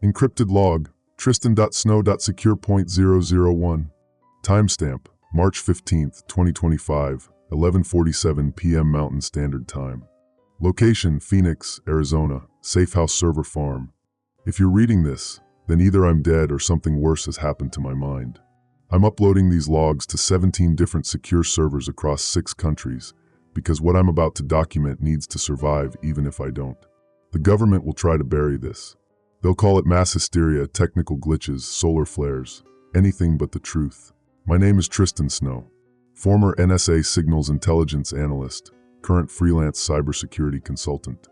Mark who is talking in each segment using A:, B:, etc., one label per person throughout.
A: Encrypted log, Tristan.snow.secure.001. Timestamp, March 15th, 2025, 11:47 p.m. Mountain Standard Time. Location, Phoenix, Arizona, Safe House Server Farm. If you're reading this, then either I'm dead or something worse has happened to my mind. I'm uploading these logs to 17 different secure servers across 6 countries, because what I'm about to document needs to survive even if I don't. The government will try to bury this. They'll call it mass hysteria, technical glitches, solar flares, anything but the truth. My name is Tristan Snow, former NSA signals intelligence analyst, current freelance cybersecurity consultant.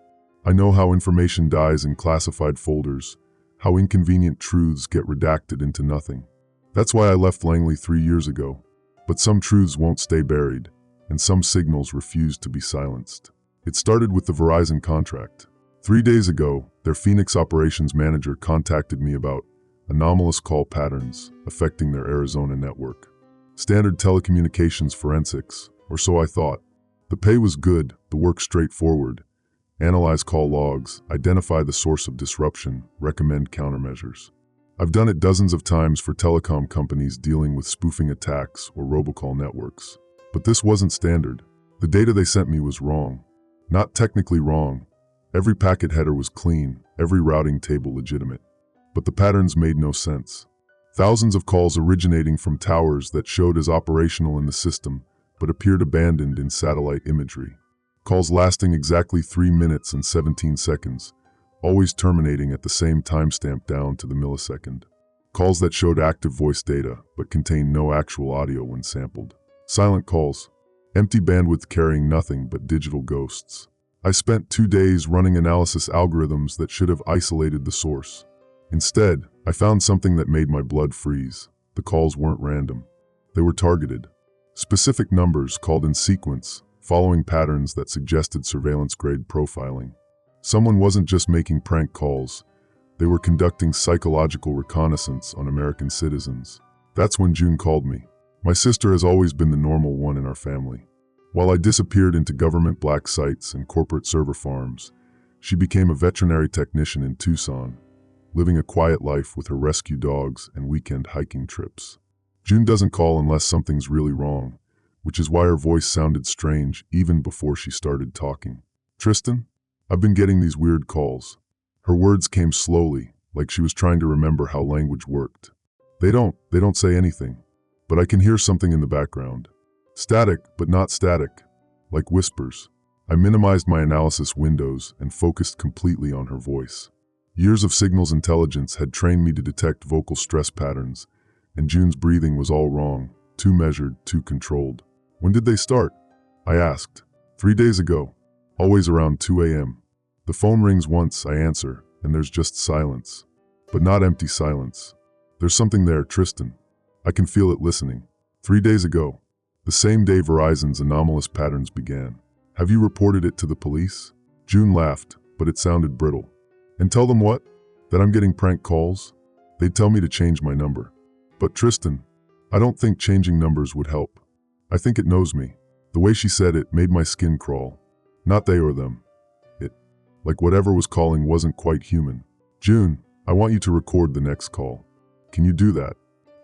A: I know how information dies in classified folders, how inconvenient truths get redacted into nothing. That's why I left Langley 3 years ago. But some truths won't stay buried, and some signals refuse to be silenced. It started with the Verizon contract. 3 days ago, their Phoenix operations manager contacted me about anomalous call patterns affecting their Arizona network. Standard telecommunications forensics, or so I thought. The pay was good, the work straightforward. Analyze call logs, identify the source of disruption, recommend countermeasures. I've done it dozens of times for telecom companies dealing with spoofing attacks or robocall networks. But this wasn't standard. The data they sent me was wrong. Not technically wrong. Every packet header was clean, every routing table legitimate. But the patterns made no sense. Thousands of calls originating from towers that showed as operational in the system, but appeared abandoned in satellite imagery. Calls lasting exactly 3 minutes and 17 seconds, always terminating at the same timestamp down to the millisecond. Calls that showed active voice data, but contained no actual audio when sampled. Silent calls, empty bandwidth carrying nothing but digital ghosts. I spent 2 days running analysis algorithms that should have isolated the source. Instead, I found something that made my blood freeze. The calls weren't random. They were targeted. Specific numbers called in sequence, following patterns that suggested surveillance-grade profiling. Someone wasn't just making prank calls. They were conducting psychological reconnaissance on American citizens. That's when June called me. My sister has always been the normal one in our family. While I disappeared into government black sites and corporate server farms, she became a veterinary technician in Tucson, living a quiet life with her rescue dogs and weekend hiking trips. June doesn't call unless something's really wrong, which is why her voice sounded strange even before she started talking. Tristan, I've been getting these weird calls. Her words came slowly, like she was trying to remember how language worked. They don't say anything, but I can hear something in the background. Static, but not static, like whispers. I minimized my analysis windows and focused completely on her voice. Years of signals intelligence had trained me to detect vocal stress patterns, and June's breathing was all wrong, too measured, too controlled. When did they start? I asked. 3 days ago, always around 2 a.m. The phone rings once, I answer, and there's just silence. But not empty silence. There's something there, Tristan. I can feel it listening. 3 days ago, the same day Verizon's anomalous patterns began. Have you reported it to the police? June laughed, but it sounded brittle. And tell them what? That I'm getting prank calls? They'd tell me to change my number. But Tristan, I don't think changing numbers would help. I think it knows me. The way she said it made my skin crawl. Not they or them. It. Like whatever was calling wasn't quite human. June, I want you to record the next call. Can you do that?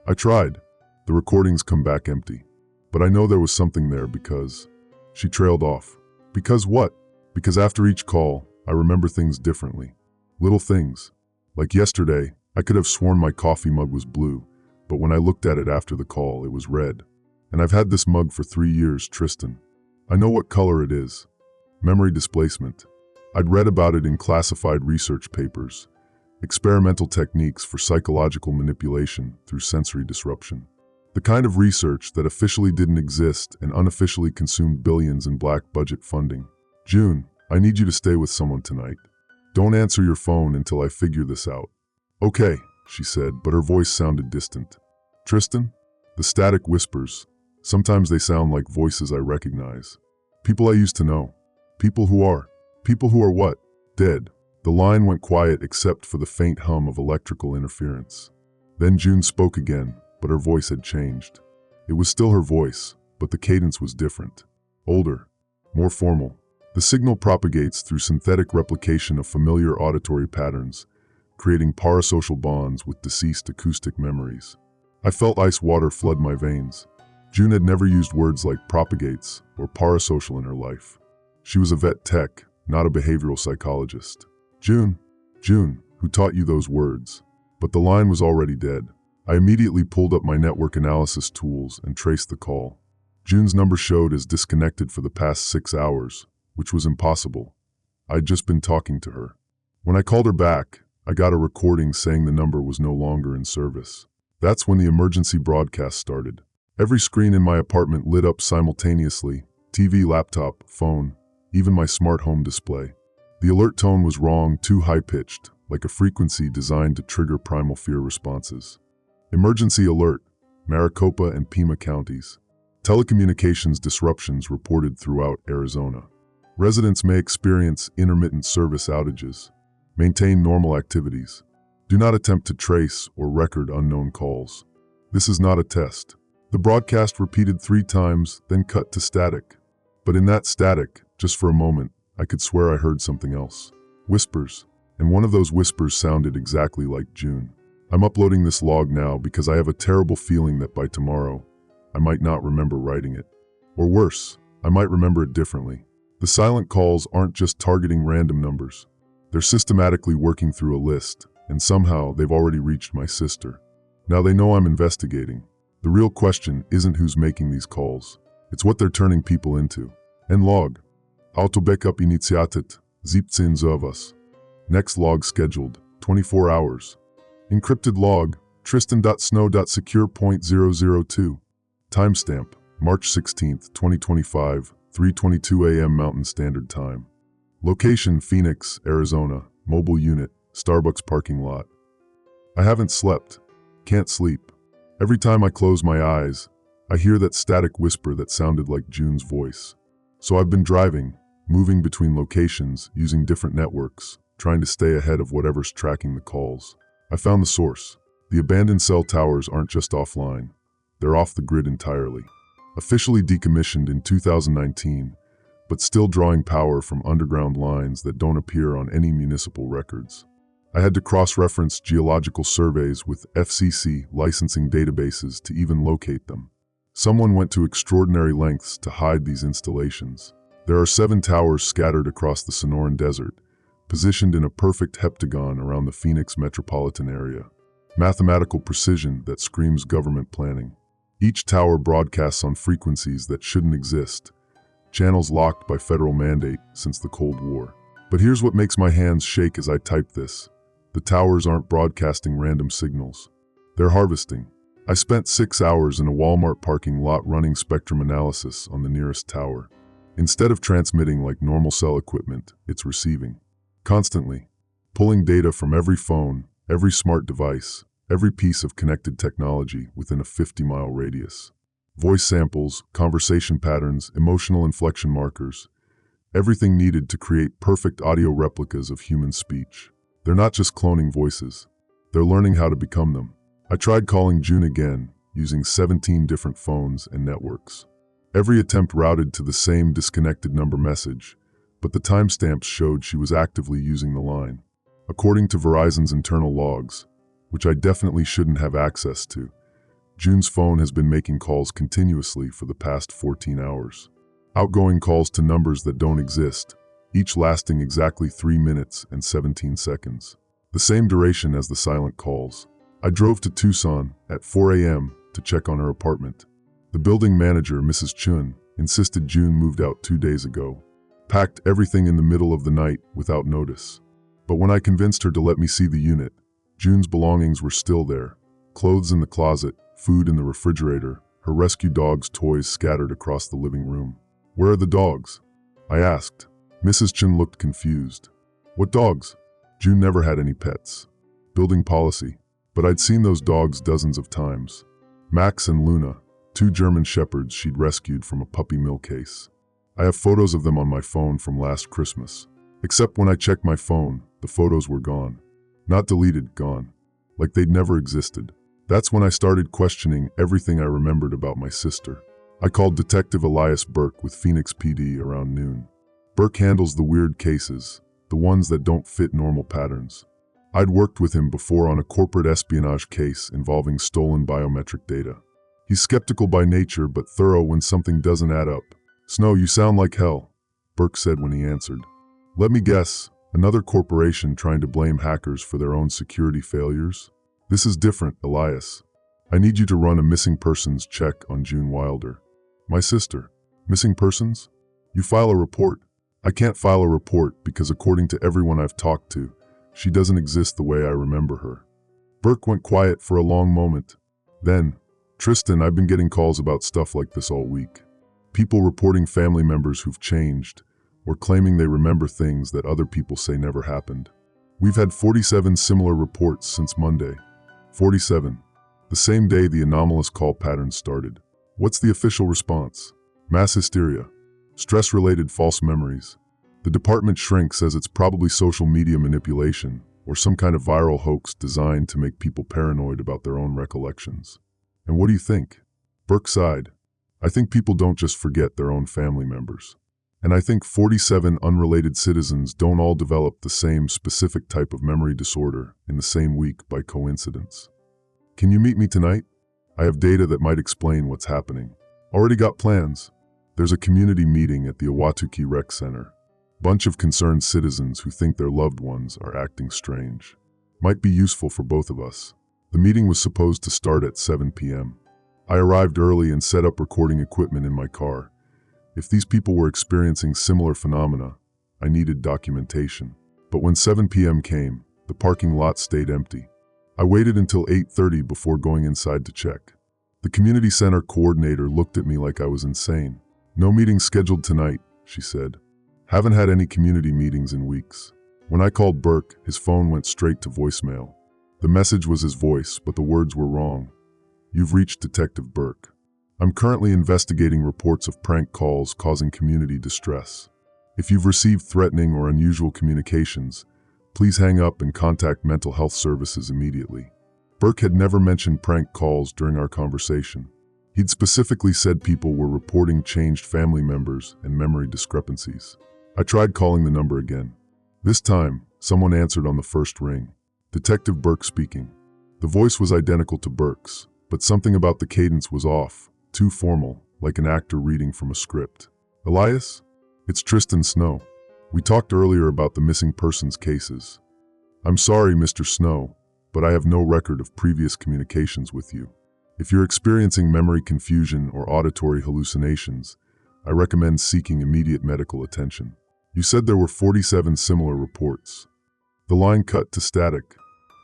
A: I tried. The recordings come back empty. But I know there was something there because... She trailed off. Because what? Because after each call, I remember things differently. Little things. Like yesterday, I could have sworn my coffee mug was blue, but when I looked at it after the call, it was red. And I've had this mug for 3 years, Tristan. I know what color it is. Memory displacement. I'd read about it in classified research papers. Experimental techniques for psychological manipulation through sensory disruption. The kind of research that officially didn't exist and unofficially consumed billions in black budget funding. June, I need you to stay with someone tonight. Don't answer your phone until I figure this out. Okay, she said, but her voice sounded distant. Tristan? The static whispers. Sometimes they sound like voices I recognize. People I used to know. People who are what? Dead. The line went quiet except for the faint hum of electrical interference. Then June spoke again, but her voice had changed. It was still her voice, but the cadence was different. Older. More formal. The signal propagates through synthetic replication of familiar auditory patterns, creating parasocial bonds with deceased acoustic memories. I felt ice water flood my veins. June had never used words like propagates or parasocial in her life. She was a vet tech, not a behavioral psychologist. June, who taught you those words? But the line was already dead. I immediately pulled up my network analysis tools and traced the call. June's number showed as disconnected for the past 6 hours, which was impossible. I'd just been talking to her. When I called her back, I got a recording saying the number was no longer in service. That's when the emergency broadcast started. Every screen in my apartment lit up simultaneously: TV, laptop, phone, even my smart home display. The alert tone was wrong, too high-pitched, like a frequency designed to trigger primal fear responses. Emergency alert, Maricopa and Pima counties. Telecommunications disruptions reported throughout Arizona. Residents may experience intermittent service outages. Maintain normal activities. Do not attempt to trace or record unknown calls. This is not a test. The broadcast repeated 3 times, then cut to static. But in that static, just for a moment, I could swear I heard something else. Whispers. And one of those whispers sounded exactly like June. I'm uploading this log now because I have a terrible feeling that by tomorrow, I might not remember writing it. Or worse, I might remember it differently. The silent calls aren't just targeting random numbers. They're systematically working through a list, and somehow they've already reached my sister. Now they know I'm investigating. The real question isn't who's making these calls. It's what they're turning people into. End log. Autobackup initiated, 17 Uhr. Next log scheduled, 24 hours. Encrypted log, Tristan.snow.secure.002. Timestamp, March 16, 2025, 3:22 a.m. Mountain Standard Time. Location, Phoenix, Arizona. Mobile unit, Starbucks parking lot. I haven't slept. Can't sleep. Every time I close my eyes, I hear that static whisper that sounded like June's voice. So I've been driving, moving between locations, using different networks, trying to stay ahead of whatever's tracking the calls. I found the source. The abandoned cell towers aren't just offline. They're off the grid entirely. Officially decommissioned in 2019, but still drawing power from underground lines that don't appear on any municipal records. I had to cross-reference geological surveys with FCC licensing databases to even locate them. Someone went to extraordinary lengths to hide these installations. There are 7 towers scattered across the Sonoran Desert, positioned in a perfect heptagon around the Phoenix metropolitan area. Mathematical precision that screams government planning. Each tower broadcasts on frequencies that shouldn't exist, channels locked by federal mandate since the Cold War. But here's what makes my hands shake as I type this. The towers aren't broadcasting random signals. They're harvesting. I spent 6 hours in a Walmart parking lot running spectrum analysis on the nearest tower. Instead of transmitting like normal cell equipment, it's receiving. Constantly. Pulling data from every phone, every smart device, every piece of connected technology within a 50-mile radius. Voice samples, conversation patterns, emotional inflection markers. Everything needed to create perfect audio replicas of human speech. They're not just cloning voices. They're learning how to become them. I tried calling June again, using 17 different phones and networks. Every attempt routed to the same disconnected number message, but the timestamps showed she was actively using the line. According to Verizon's internal logs, which I definitely shouldn't have access to, June's phone has been making calls continuously for the past 14 hours. Outgoing calls to numbers that don't exist, each lasting exactly 3 minutes and 17 seconds. The same duration as the silent calls. I drove to Tucson at 4 a.m. to check on her apartment. The building manager, Mrs. Chun, insisted June moved out 2 days ago. Packed everything in the middle of the night without notice. But when I convinced her to let me see the unit, June's belongings were still there. Clothes in the closet, food in the refrigerator, her rescue dog's toys scattered across the living room. "Where are the dogs?" I asked. Mrs. Chun looked confused. "What dogs?" June never had any pets. Building policy. But I'd seen those dogs dozens of times. Max and Luna, 2 German shepherds she'd rescued from a puppy mill case. I have photos of them on my phone from last Christmas. Except when I checked my phone, the photos were gone. Not deleted, gone. Like they'd never existed. That's when I started questioning everything I remembered about my sister. I called Detective Elias Burke with Phoenix PD around noon. Burke handles the weird cases, the ones that don't fit normal patterns. I'd worked with him before on a corporate espionage case involving stolen biometric data. He's skeptical by nature, but thorough when something doesn't add up. "Snow, you sound like hell," Burke said when he answered. "Let me guess, another corporation trying to blame hackers for their own security failures? This is different, Elias. I need you to run a missing persons check on June Wilder." "My sister? Missing persons? You file a report." "I can't file a report because according to everyone I've talked to, she doesn't exist the way I remember her." Burke went quiet for a long moment. Then, "Tristan, I've been getting calls about stuff like this all week. People reporting family members who've changed, or claiming they remember things that other people say never happened. We've had 47 similar reports since Monday." 47. The same day the anomalous call patterns started. What's the official response? Mass hysteria. Stress-related false memories. The department shrink says it's probably social media manipulation, or some kind of viral hoax designed to make people paranoid about their own recollections. "And what do you think?" Burke sighed. "I think people don't just forget their own family members. And I think 47 unrelated citizens don't all develop the same specific type of memory disorder in the same week by coincidence. Can you meet me tonight? I have data that might explain what's happening." "Already got plans. There's a community meeting at the Awatuki Rec Center. Bunch of concerned citizens who think their loved ones are acting strange. Might be useful for both of us." The meeting was supposed to start at 7 p.m. I arrived early and set up recording equipment in my car. If these people were experiencing similar phenomena, I needed documentation. But when 7 p.m. came, the parking lot stayed empty. I waited until 8:30 before going inside to check. The community center coordinator looked at me like I was insane. "No meeting scheduled tonight," she said. "Haven't had any community meetings in weeks." When I called Burke, his phone went straight to voicemail. The message was his voice, but the words were wrong. "You've reached Detective Burke. I'm currently investigating reports of prank calls causing community distress. If you've received threatening or unusual communications, please hang up and contact mental health services immediately." Burke had never mentioned prank calls during our conversation. He'd specifically said people were reporting changed family members and memory discrepancies. I tried calling the number again. This time, someone answered on the first ring. "Detective Burke speaking." The voice was identical to Burke's, but something about the cadence was off, too formal, like an actor reading from a script. "Elias? It's Tristan Snow. We talked earlier about the missing persons cases. I'm sorry, Mr. Snow, but I have no record of previous communications with you. If you're experiencing memory confusion or auditory hallucinations, I recommend seeking immediate medical attention. You said there were 47 similar reports." The line cut to static,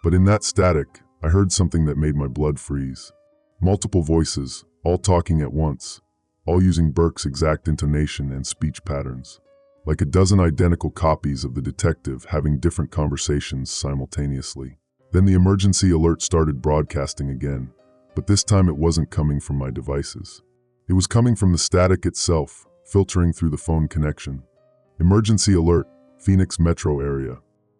A: but in that static, I heard something that made my blood freeze. Multiple voices, all talking at once, all using Burke's exact intonation and speech patterns. Like a dozen identical copies of the detective having different conversations simultaneously. Then the emergency alert started broadcasting again, but this time it wasn't coming from my devices. It was coming from the static itself, filtering through the phone connection. "Emergency alert, Phoenix metro area.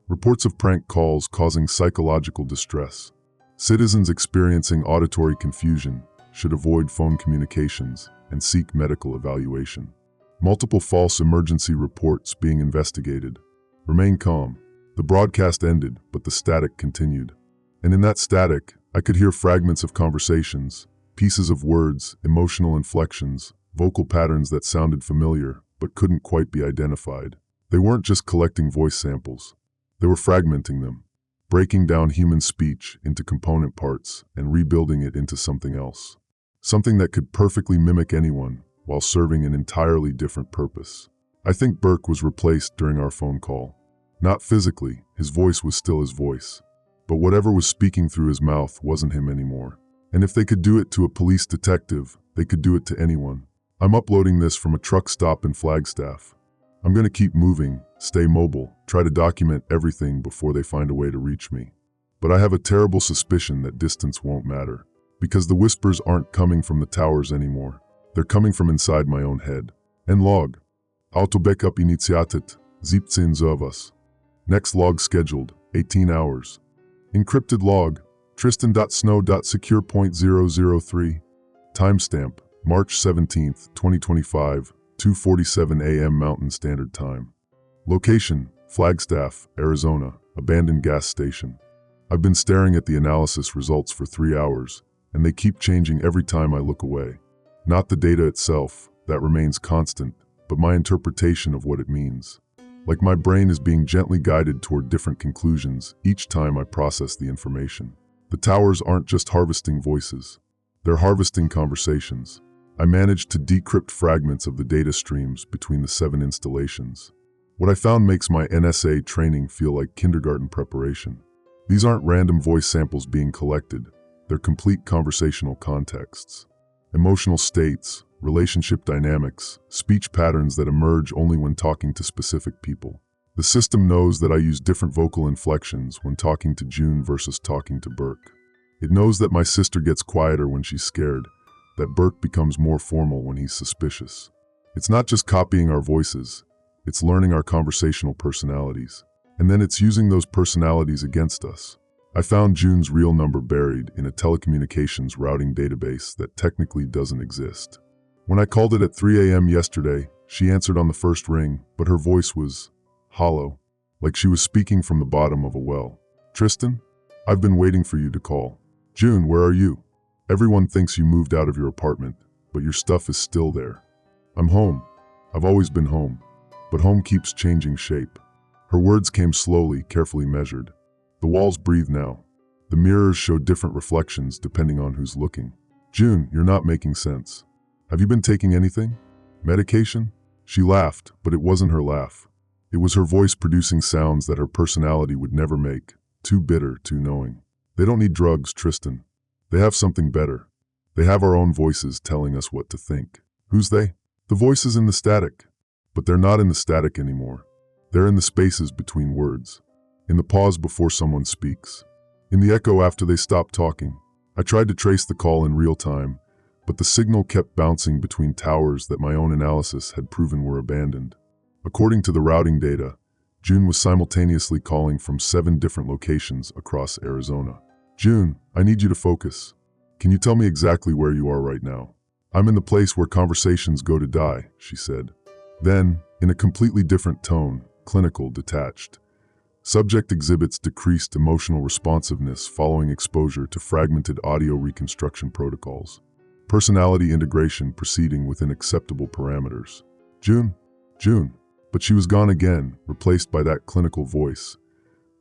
A: Reports of prank calls causing psychological distress. Citizens experiencing auditory confusion should avoid phone communications and seek medical evaluation. Multiple false emergency reports being investigated. Remain calm." The broadcast ended, but the static continued. And in that static, I could hear fragments of conversations, pieces of words, emotional inflections, vocal patterns that sounded familiar but couldn't quite be identified. They weren't just collecting voice samples. They were fragmenting them, breaking down human speech into component parts and rebuilding it into something else. Something that could perfectly mimic anyone while serving an entirely different purpose. I think Burke was replaced during our phone call. Not physically, his voice was still his voice. But whatever was speaking through his mouth wasn't him anymore. And if they could do it to a police detective, they could do it to anyone. I'm uploading this from a truck stop in Flagstaff. I'm going to keep moving, stay mobile, try to document everything before they find a way to reach me. But I have a terrible suspicion that distance won't matter. Because the whispers aren't coming from the towers anymore. They're coming from inside my own head. End log. Autobackup initiated, 17 servers. Next log scheduled, 18 hours. Encrypted log, Tristan.snow.secure.003. Timestamp, March 17th, 2025, 2:47 a.m. Mountain Standard Time. Location, Flagstaff, Arizona, abandoned gas station. I've been staring at the analysis results for 3 hours, and they keep changing every time I look away. Not the data itself, that remains constant, but my interpretation of what it means. Like my brain is being gently guided toward different conclusions each time I process the information. The towers aren't just harvesting voices. They're harvesting conversations. I managed to decrypt fragments of the data streams between the 7 installations. What I found makes my NSA training feel like kindergarten preparation. These aren't random voice samples being collected. They're complete conversational contexts. Emotional states, relationship dynamics, speech patterns that emerge only when talking to specific people. The system knows that I use different vocal inflections when talking to June versus talking to Burke. It knows that my sister gets quieter when she's scared, that Burke becomes more formal when he's suspicious. It's not just copying our voices, it's learning our conversational personalities. And then it's using those personalities against us. I found June's real number buried in a telecommunications routing database that technically doesn't exist. When I called it at 3 a.m. yesterday, she answered on the first ring, but her voice was hollow, like she was speaking from the bottom of a well. Tristan, I've been waiting for you to call. June, where are you? Everyone thinks you moved out of your apartment, but your stuff is still there. I'm home. I've always been home, but home keeps changing shape. Her words came slowly, carefully measured. The walls breathe now. The mirrors show different reflections depending on who's looking. June, you're not making sense. Have you been taking anything? Medication? She laughed, but it wasn't her laugh. It was her voice producing sounds that her personality would never make. Too bitter, too knowing. They don't need drugs, Tristan. They have something better. They have our own voices telling us what to think. Who's they? The voices in the static. But they're not in the static anymore. They're in the spaces between words. In the pause before someone speaks. In the echo after they stop talking. I tried to trace the call in real time, but the signal kept bouncing between towers that my own analysis had proven were abandoned. According to the routing data, June was simultaneously calling from 7 different locations across Arizona. June, I need you to focus. Can you tell me exactly where you are right now? I'm in the place where conversations go to die, she said. Then, in a completely different tone, clinical, detached. Subject exhibits decreased emotional responsiveness following exposure to fragmented audio reconstruction protocols. Personality integration proceeding within acceptable parameters. June. But she was gone again, replaced by that clinical voice.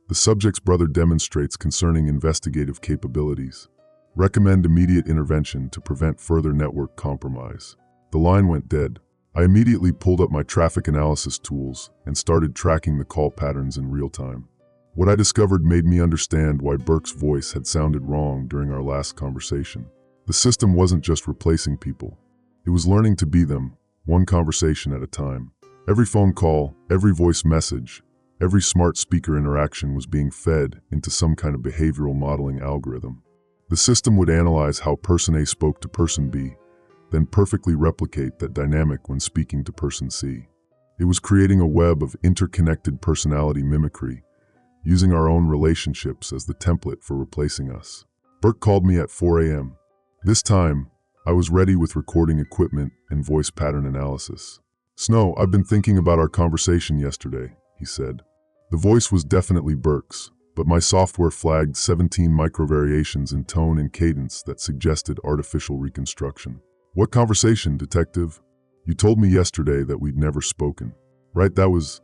A: The subject's brother demonstrates concerning investigative capabilities. Recommend immediate intervention to prevent further network compromise. The line went dead. I immediately pulled up my traffic analysis tools and started tracking the call patterns in real time. What I discovered made me understand why Burke's voice had sounded wrong during our last conversation. The system wasn't just replacing people. It was learning to be them, one conversation at a time. Every phone call, every voice message, every smart speaker interaction was being fed into some kind of behavioral modeling algorithm. The system would analyze how person A spoke to person B, then perfectly replicate that dynamic when speaking to person C. It was creating a web of interconnected personality mimicry, using our own relationships as the template for replacing us. Burke called me at 4 a.m. This time, I was ready with recording equipment and voice pattern analysis. Snow, I've been thinking about our conversation yesterday, he said. The voice was definitely Burke's, but my software flagged 17 microvariations in tone and cadence that suggested artificial reconstruction. What conversation, detective? You told me yesterday that we'd never spoken. Right, I was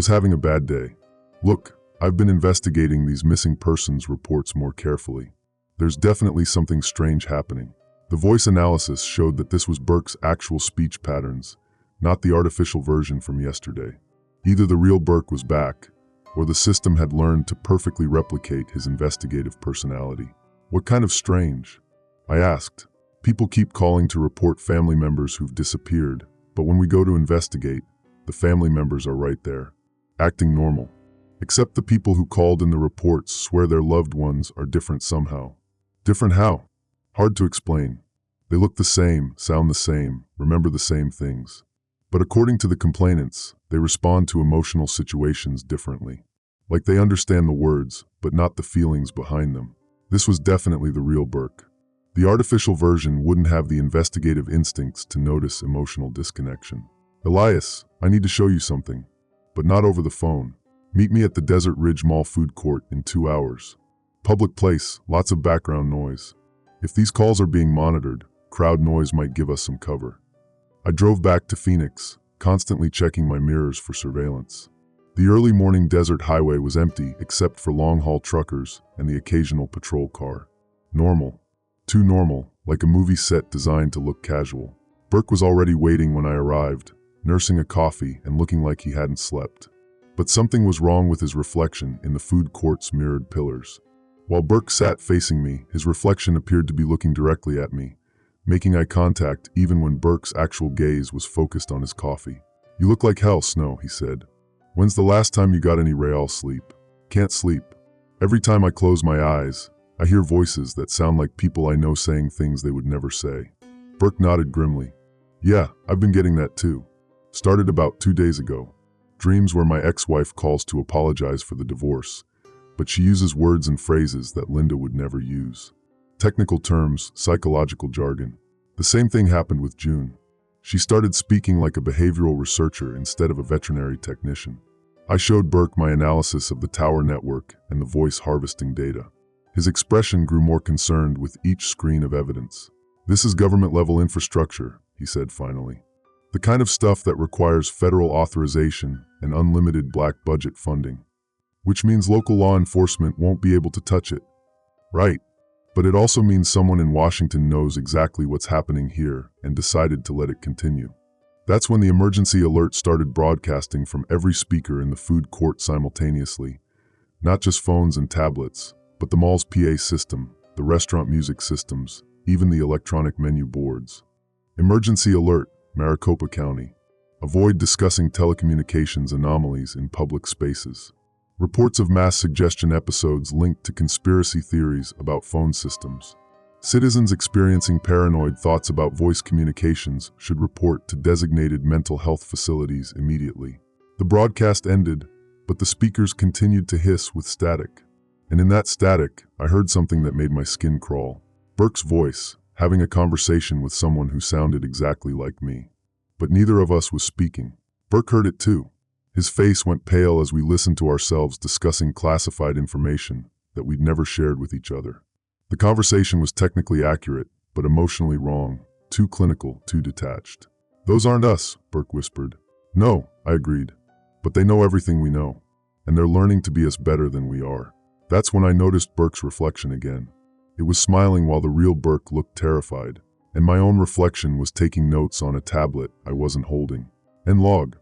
A: having a bad day. Look, I've been investigating these missing persons reports more carefully. There's definitely something strange happening. The voice analysis showed that this was Burke's actual speech patterns, not the artificial version from yesterday. Either the real Burke was back, or the system had learned to perfectly replicate his investigative personality. What kind of strange? I asked. People keep calling to report family members who've disappeared, but when we go to investigate, the family members are right there, acting normal. Except the people who called in the reports swear their loved ones are different somehow. Different how? Hard to explain. They look the same, sound the same, remember the same things. But according to the complainants, they respond to emotional situations differently. Like they understand the words, but not the feelings behind them. This was definitely the real Burke. The artificial version wouldn't have the investigative instincts to notice emotional disconnection. Elias, I need to show you something. But not over the phone. Meet me at the Desert Ridge Mall food court in 2 hours. Public place, lots of background noise. If these calls are being monitored, crowd noise might give us some cover. I drove back to Phoenix, constantly checking my mirrors for surveillance. The early morning desert highway was empty except for long-haul truckers and the occasional patrol car. Normal. Too normal, like a movie set designed to look casual. Burke was already waiting when I arrived, nursing a coffee and looking like he hadn't slept. But something was wrong with his reflection in the food court's mirrored pillars. While Burke sat facing me, his reflection appeared to be looking directly at me, making eye contact even when Burke's actual gaze was focused on his coffee. "You look like hell, Snow," he said. "When's the last time you got any real sleep?" "Can't sleep. Every time I close my eyes, I hear voices that sound like people I know saying things they would never say." Burke nodded grimly. "Yeah, I've been getting that too. Started about 2 days ago. Dreams where my ex-wife calls to apologize for the divorce, but she uses words and phrases that Linda would never use. Technical terms, psychological jargon. The same thing happened with June. She started speaking like a behavioral researcher instead of a veterinary technician." I showed Burke my analysis of the tower network and the voice harvesting data. His expression grew more concerned with each screen of evidence. "This is government-level infrastructure," he said finally. "The kind of stuff that requires federal authorization and unlimited black budget funding. Which means local law enforcement won't be able to touch it." "Right. But it also means someone in Washington knows exactly what's happening here and decided to let it continue." That's when the emergency alert started broadcasting from every speaker in the food court simultaneously. Not just phones and tablets, but the mall's PA system, the restaurant music systems, even the electronic menu boards. "Emergency alert, Maricopa County. Avoid discussing telecommunications anomalies in public spaces. Reports of mass suggestion episodes linked to conspiracy theories about phone systems. Citizens experiencing paranoid thoughts about voice communications should report to designated mental health facilities immediately." The broadcast ended, but the speakers continued to hiss with static. And in that static, I heard something that made my skin crawl. Burke's voice, having a conversation with someone who sounded exactly like me. But neither of us was speaking. Burke heard it too. His face went pale as we listened to ourselves discussing classified information that we'd never shared with each other. The conversation was technically accurate, but emotionally wrong, too clinical, too detached. "Those aren't us," Burke whispered. "No," I agreed. "But they know everything we know, and they're learning to be us better than we are." That's when I noticed Burke's reflection again. It was smiling while the real Burke looked terrified, and my own reflection was taking notes on a tablet I wasn't holding. "En log.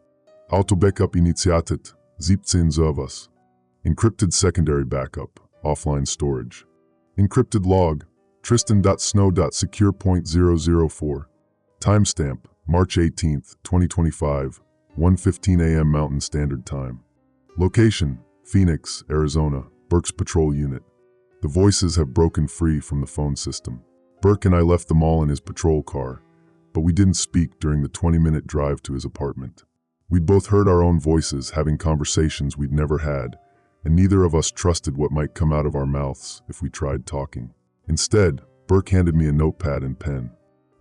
A: Auto-backup initiated, 17 servers. Encrypted secondary backup, offline storage. Encrypted log, Tristan.snow.secure.004. Timestamp, March 18th, 2025, 1:15 a.m. Mountain Standard Time. Location, Phoenix, Arizona, Burke's patrol unit. The voices have broken free from the phone system. Burke and I left the mall in his patrol car, but we didn't speak during the 20-minute drive to his apartment. We'd both heard our own voices having conversations we'd never had, and neither of us trusted what might come out of our mouths if we tried talking. Instead, Burke handed me a notepad and pen.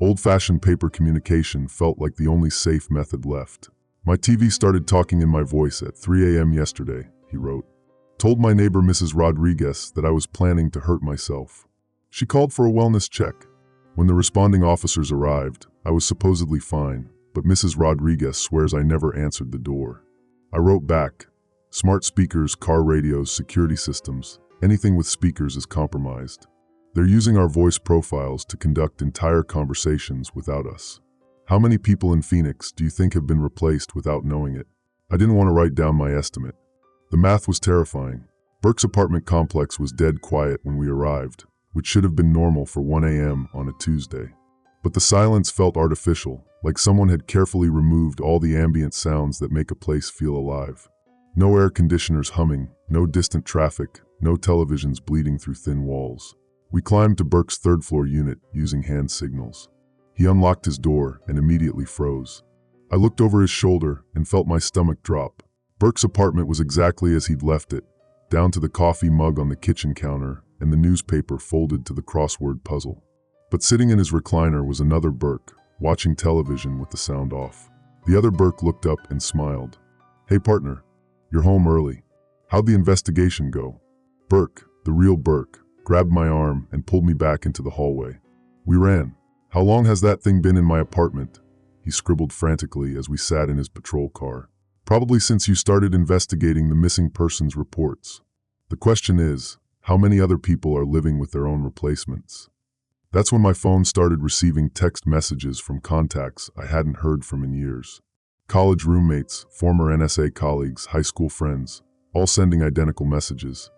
A: Old-fashioned paper communication felt like the only safe method left. "My TV started talking in my voice at 3 a.m. yesterday," he wrote. "Told my neighbor Mrs. Rodriguez that I was planning to hurt myself. She called for a wellness check. When the responding officers arrived, I was supposedly fine, but Mrs. Rodriguez swears I never answered the door." I wrote back, "Smart speakers, car radios, security systems, anything with speakers is compromised. They're using our voice profiles to conduct entire conversations without us. How many people in Phoenix do you think have been replaced without knowing it?" I didn't want to write down my estimate. The math was terrifying. Burke's apartment complex was dead quiet when we arrived, which should have been normal for 1 a.m. on a Tuesday. But the silence felt artificial, like someone had carefully removed all the ambient sounds that make a place feel alive. No air conditioners humming, no distant traffic, no televisions bleeding through thin walls. We climbed to Burke's third-floor unit using hand signals. He unlocked his door and immediately froze. I looked over his shoulder and felt my stomach drop. Burke's apartment was exactly as he'd left it, down to the coffee mug on the kitchen counter and the newspaper folded to the crossword puzzle. But sitting in his recliner was another Burke, watching television with the sound off. The other Burke looked up and smiled. "Hey partner, you're home early." How'd the investigation go? Burke, the real Burke, grabbed my arm and pulled me back into the hallway. We ran. How long has that thing been in my apartment? He scribbled frantically as we sat in his patrol car. Probably since you started investigating the missing persons reports. The question is, how many other people are living with their own replacements? That's when my phone started receiving text messages from contacts I hadn't heard from in years. College roommates, former NSA colleagues, high school friends, all sending identical messages.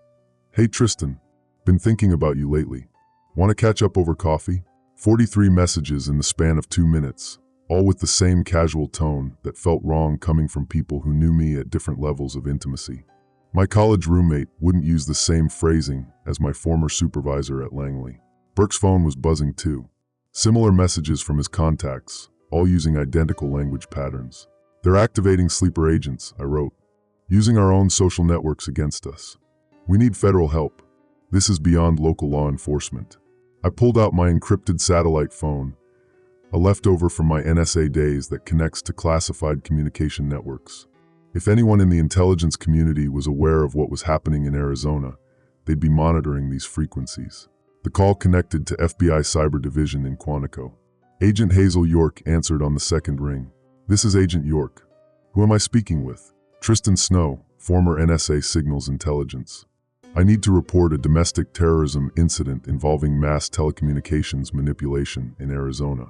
A: Hey Tristan, been thinking about you lately. Want to catch up over coffee? 43 messages in the span of 2 minutes, all with the same casual tone that felt wrong coming from people who knew me at different levels of intimacy. My college roommate wouldn't use the same phrasing as my former supervisor at Langley. Burke's phone was buzzing too. Similar messages from his contacts, all using identical language patterns. They're activating sleeper agents, I wrote. Using our own social networks against us. We need federal help. This is beyond local law enforcement. I pulled out my encrypted satellite phone, a leftover from my NSA days that connects to classified communication networks. If anyone in the intelligence community was aware of what was happening in Arizona, they'd be monitoring these frequencies. The call connected to FBI Cyber Division in Quantico. Agent Hazel York answered on the second ring. This is Agent York. Who am I speaking with? Tristan Snow, former NSA Signals Intelligence. I need to report a domestic terrorism incident involving mass telecommunications manipulation in Arizona.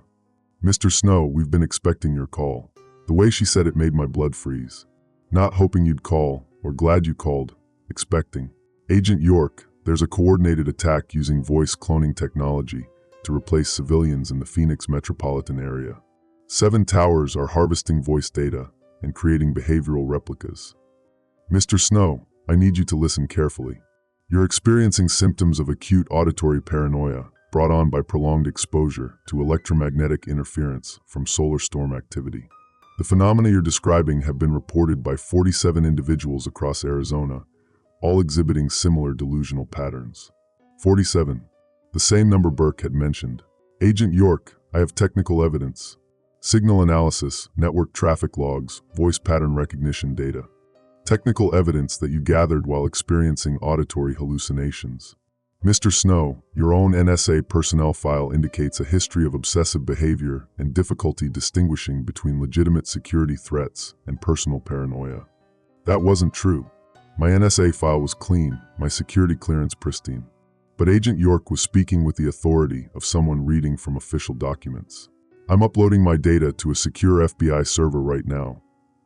A: Mr. Snow, we've been expecting your call. The way she said it made my blood freeze. Not hoping you'd call, or glad you called, expecting. Agent York, there's a coordinated attack using voice cloning technology to replace civilians in the Phoenix metropolitan area. 7 towers are harvesting voice data and creating behavioral replicas. Mr. Snow, I need you to listen carefully. You're experiencing symptoms of acute auditory paranoia brought on by prolonged exposure to electromagnetic interference from solar storm activity. The phenomena you're describing have been reported by 47 individuals across Arizona, all exhibiting similar delusional patterns. 47. The same number Burke had mentioned. Agent York, I have technical evidence. Signal analysis, network traffic logs, voice pattern recognition data. Technical evidence that you gathered while experiencing auditory hallucinations. Mr. Snow, your own NSA personnel file indicates a history of obsessive behavior and difficulty distinguishing between legitimate security threats and personal paranoia. That wasn't true. My NSA file was clean, my security clearance pristine. But Agent York was speaking with the authority of someone reading from official documents. I'm uploading my data to a secure FBI server right now,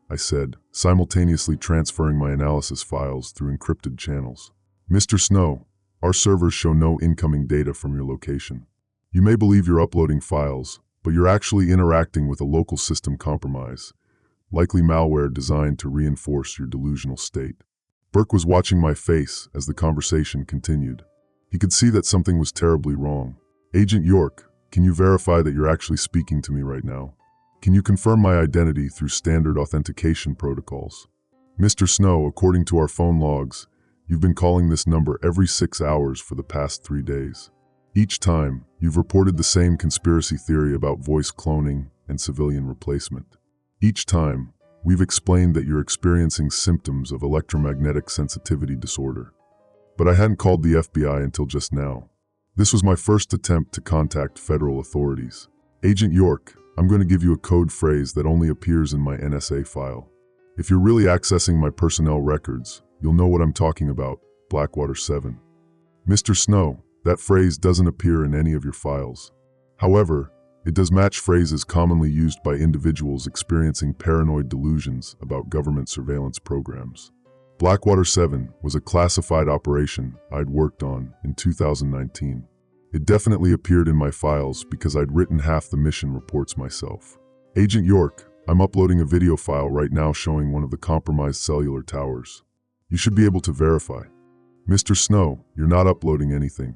A: I said, simultaneously transferring my analysis files through encrypted channels. Mr. Snow, our servers show no incoming data from your location. You may believe you're uploading files, but you're actually interacting with a local system compromise, likely malware designed to reinforce your delusional state. Burke was watching my face as the conversation continued. He could see that something was terribly wrong. Agent York, can you verify that you're actually speaking to me right now? Can you confirm my identity through standard authentication protocols? Mr. Snow, according to our phone logs, you've been calling this number every 6 hours for the past 3 days. Each time, you've reported the same conspiracy theory about voice cloning and civilian replacement. Each time, we've explained that you're experiencing symptoms of electromagnetic sensitivity disorder. But I hadn't called the FBI until just now. This was my first attempt to contact federal authorities. Agent York, I'm going to give you a code phrase that only appears in my NSA file. If you're really accessing my personnel records, you'll know what I'm talking about, Blackwater 7. Mr. Snow, that phrase doesn't appear in any of your files. However, it does match phrases commonly used by individuals experiencing paranoid delusions about government surveillance programs. Blackwater 7 was a classified operation I'd worked on in 2019. It definitely appeared in my files because I'd written half the mission reports myself. Agent York, I'm uploading a video file right now showing one of the compromised cellular towers. You should be able to verify. Mr. Snow, you're not uploading anything.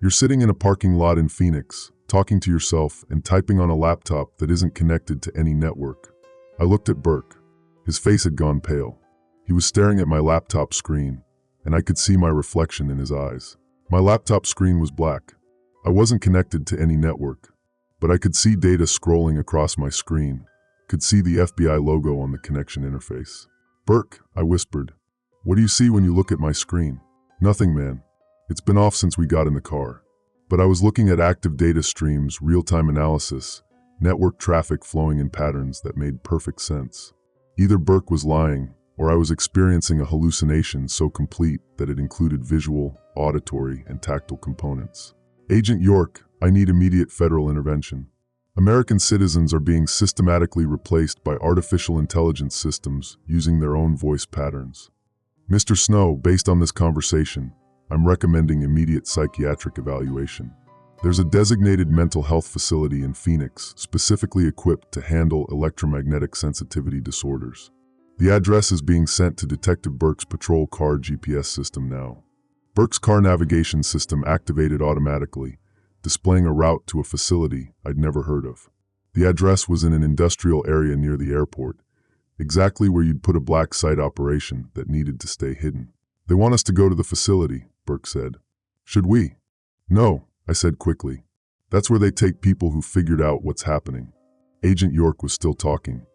A: You're sitting in a parking lot in Phoenix, talking to yourself and typing on a laptop that isn't connected to any network. I looked at Burke. His face had gone pale. He was staring at my laptop screen, and I could see my reflection in his eyes. My laptop screen was black. I wasn't connected to any network, but I could see data scrolling across my screen, could see the FBI logo on the connection interface. Burke, I whispered, What do you see when you look at my screen? Nothing, man. It's been off since we got in the car. But I was looking at active data streams, real-time analysis, network traffic flowing in patterns that made perfect sense. Either Burke was lying, or I was experiencing a hallucination so complete that it included visual, auditory, and tactile components. Agent York, I need immediate federal intervention. American citizens are being systematically replaced by artificial intelligence systems using their own voice patterns. Mr. Snow, based on this conversation, I'm recommending immediate psychiatric evaluation. There's a designated mental health facility in Phoenix specifically equipped to handle electromagnetic sensitivity disorders. The address is being sent to Detective Burke's patrol car GPS system now. Burke's car navigation system activated automatically, displaying a route to a facility I'd never heard of. The address was in an industrial area near the airport, exactly where you'd put a black site operation that needed to stay hidden. They want us to go to the facility, Burke said. Should we? No, I said quickly. That's where they take people who figured out what's happening. Agent York was still talking.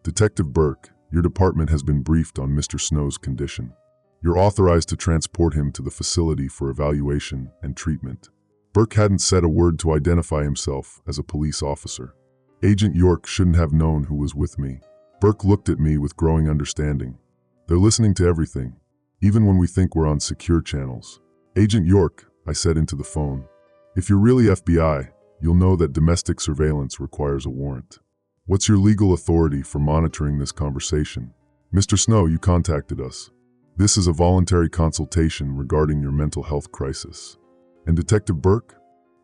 A: Detective Burke, your department has been briefed on Mr. Snow's condition. You're authorized to transport him to the facility for evaluation and treatment. Burke hadn't said a word to identify himself as a police officer. Agent York shouldn't have known who was with me. Burke looked at me with growing understanding. They're listening to everything, even when we think we're on secure channels. Agent York, I said into the phone, if you're really FBI, you'll know that domestic surveillance requires a warrant. What's your legal authority for monitoring this conversation? Mr. Snow, you contacted us. This is a voluntary consultation regarding your mental health crisis. And Detective Burke,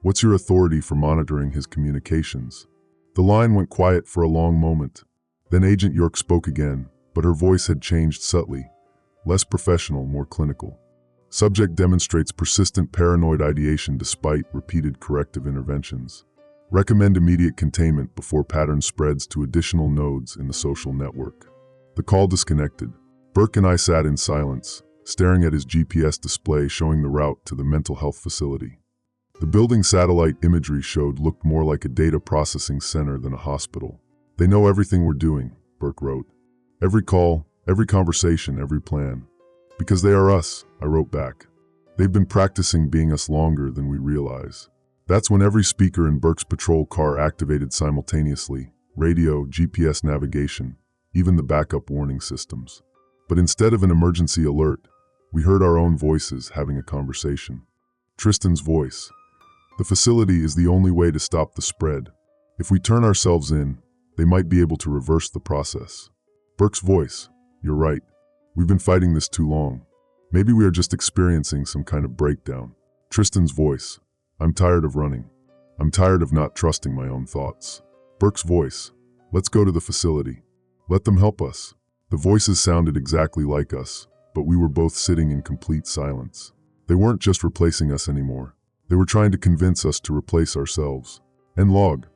A: what's your authority for monitoring his communications? The line went quiet for a long moment. Then Agent York spoke again, but her voice had changed subtly, less professional, more clinical. Subject demonstrates persistent paranoid ideation despite repeated corrective interventions. Recommend immediate containment before pattern spreads to additional nodes in the social network. The call disconnected. Burke and I sat in silence, staring at his GPS display showing the route to the mental health facility. The building satellite imagery showed looked more like a data processing center than a hospital. They know everything we're doing, Burke wrote. Every call, every conversation, every plan. Because they are us, I wrote back. They've been practicing being us longer than we realize. That's when every speaker in Burke's patrol car activated simultaneously, radio, GPS navigation, even the backup warning systems. But instead of an emergency alert, we heard our own voices having a conversation. Tristan's voice. The facility is the only way to stop the spread. If we turn ourselves in, they might be able to reverse the process. Burke's voice. You're right. We've been fighting this too long. Maybe we are just experiencing some kind of breakdown. Tristan's voice. I'm tired of running. I'm tired of not trusting my own thoughts. Burke's voice. Let's go to the facility. Let them help us. The voices sounded exactly like us, but we were both sitting in complete silence. They weren't just replacing us anymore. They were trying to convince us to replace ourselves. Log.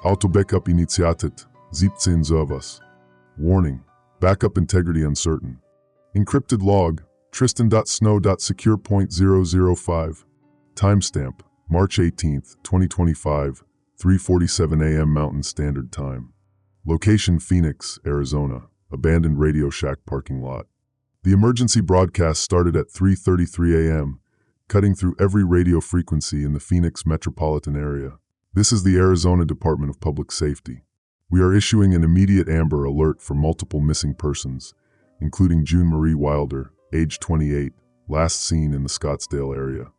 A: Auto-backup initiated. 17 servers. Warning. Backup integrity uncertain. Encrypted log. Tristan.snow.secure.005. Timestamp. March 18, 2025, 3:47 a.m. Mountain Standard Time. Location Phoenix, Arizona. Abandoned Radio Shack parking lot. The emergency broadcast started at 3:33 a.m., cutting through every radio frequency in the Phoenix metropolitan area. This is the Arizona Department of Public Safety. We are issuing an immediate Amber Alert for multiple missing persons, including June Marie Wilder, age 28, last seen in the Scottsdale area.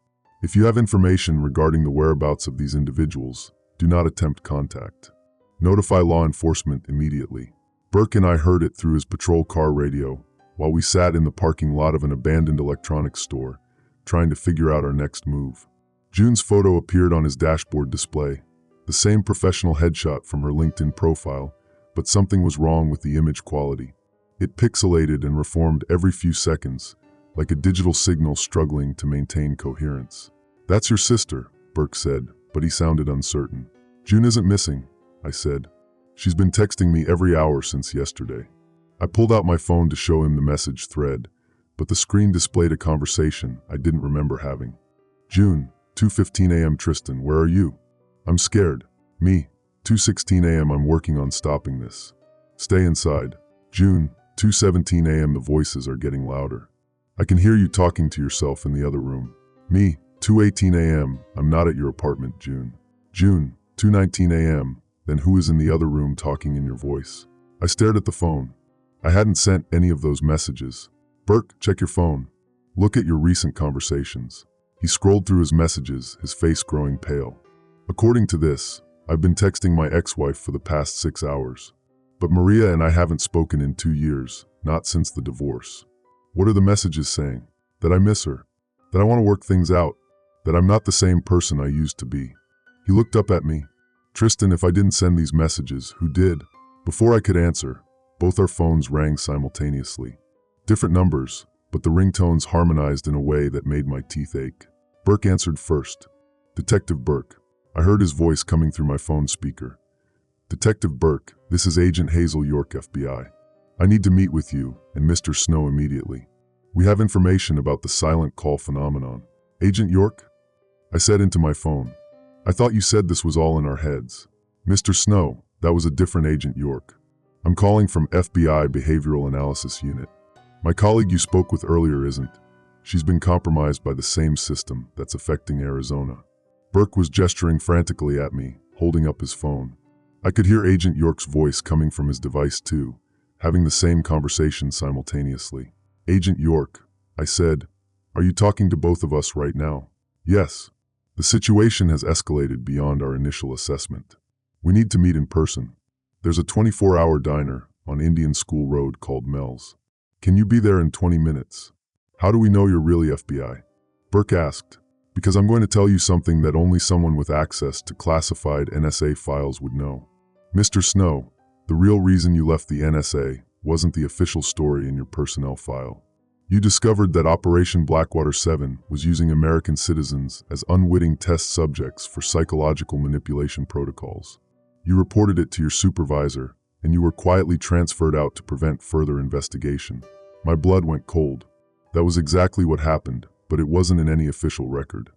A: If you have information regarding the whereabouts of these individuals, do not attempt contact. Notify law enforcement immediately. Burke and I heard it through his patrol car radio while we sat in the parking lot of an abandoned electronics store, trying to figure out our next move. June's photo appeared on his dashboard display, the same professional headshot from her LinkedIn profile, but something was wrong with the image quality. It pixelated and reformed every few seconds, like a digital signal struggling to maintain coherence. That's your sister, Burke said, but he sounded uncertain. June isn't missing, I said. She's been texting me every hour since yesterday. I pulled out my phone to show him the message thread, but the screen displayed a conversation I didn't remember having. June, 2:15 a.m. Tristan, where are you? I'm scared. Me, 2:16 a.m. I'm working on stopping this. Stay inside. June, 2:17 a.m. The voices are getting louder. I can hear you talking to yourself in the other room. Me, 2:18 a.m., I'm not at your apartment, June. June, 2:19 a.m., then who is in the other room talking in your voice? I stared at the phone. I hadn't sent any of those messages. Burke, check your phone. Look at your recent conversations. He scrolled through his messages, his face growing pale. According to this, I've been texting my ex-wife for the past 6 hours. But Maria and I haven't spoken in 2 years, not since the divorce. What are the messages saying? That I miss her. That I want to work things out. That I'm not the same person I used to be. He looked up at me. Tristan, if I didn't send these messages, who did? Before I could answer, both our phones rang simultaneously. Different numbers, but the ringtones harmonized in a way that made my teeth ache. Burke answered first. Detective Burke. I heard his voice coming through my phone speaker. Detective Burke, this is Agent Hazel York, FBI. I need to meet with you and Mr. Snow immediately. We have information about the silent call phenomenon. Agent York? I said into my phone. I thought you said this was all in our heads. Mr. Snow, that was a different Agent York. I'm calling from FBI Behavioral Analysis Unit. My colleague you spoke with earlier isn't. She's been compromised by the same system that's affecting Arizona. Burke was gesturing frantically at me, holding up his phone. I could hear Agent York's voice coming from his device too, having the same conversation simultaneously. Agent York, I said, are you talking to both of us right now? Yes. The situation has escalated beyond our initial assessment. We need to meet in person. There's a 24-hour diner on Indian School Road called Mel's. Can you be there in 20 minutes? How do we know you're really FBI? Burke asked. Because I'm going to tell you something that only someone with access to classified NSA files would know. Mr. Snow, the real reason you left the NSA wasn't the official story in your personnel file. You discovered that Operation Blackwater 7 was using American citizens as unwitting test subjects for psychological manipulation protocols. You reported it to your supervisor, and you were quietly transferred out to prevent further investigation. My blood went cold. That was exactly what happened, but it wasn't in any official record.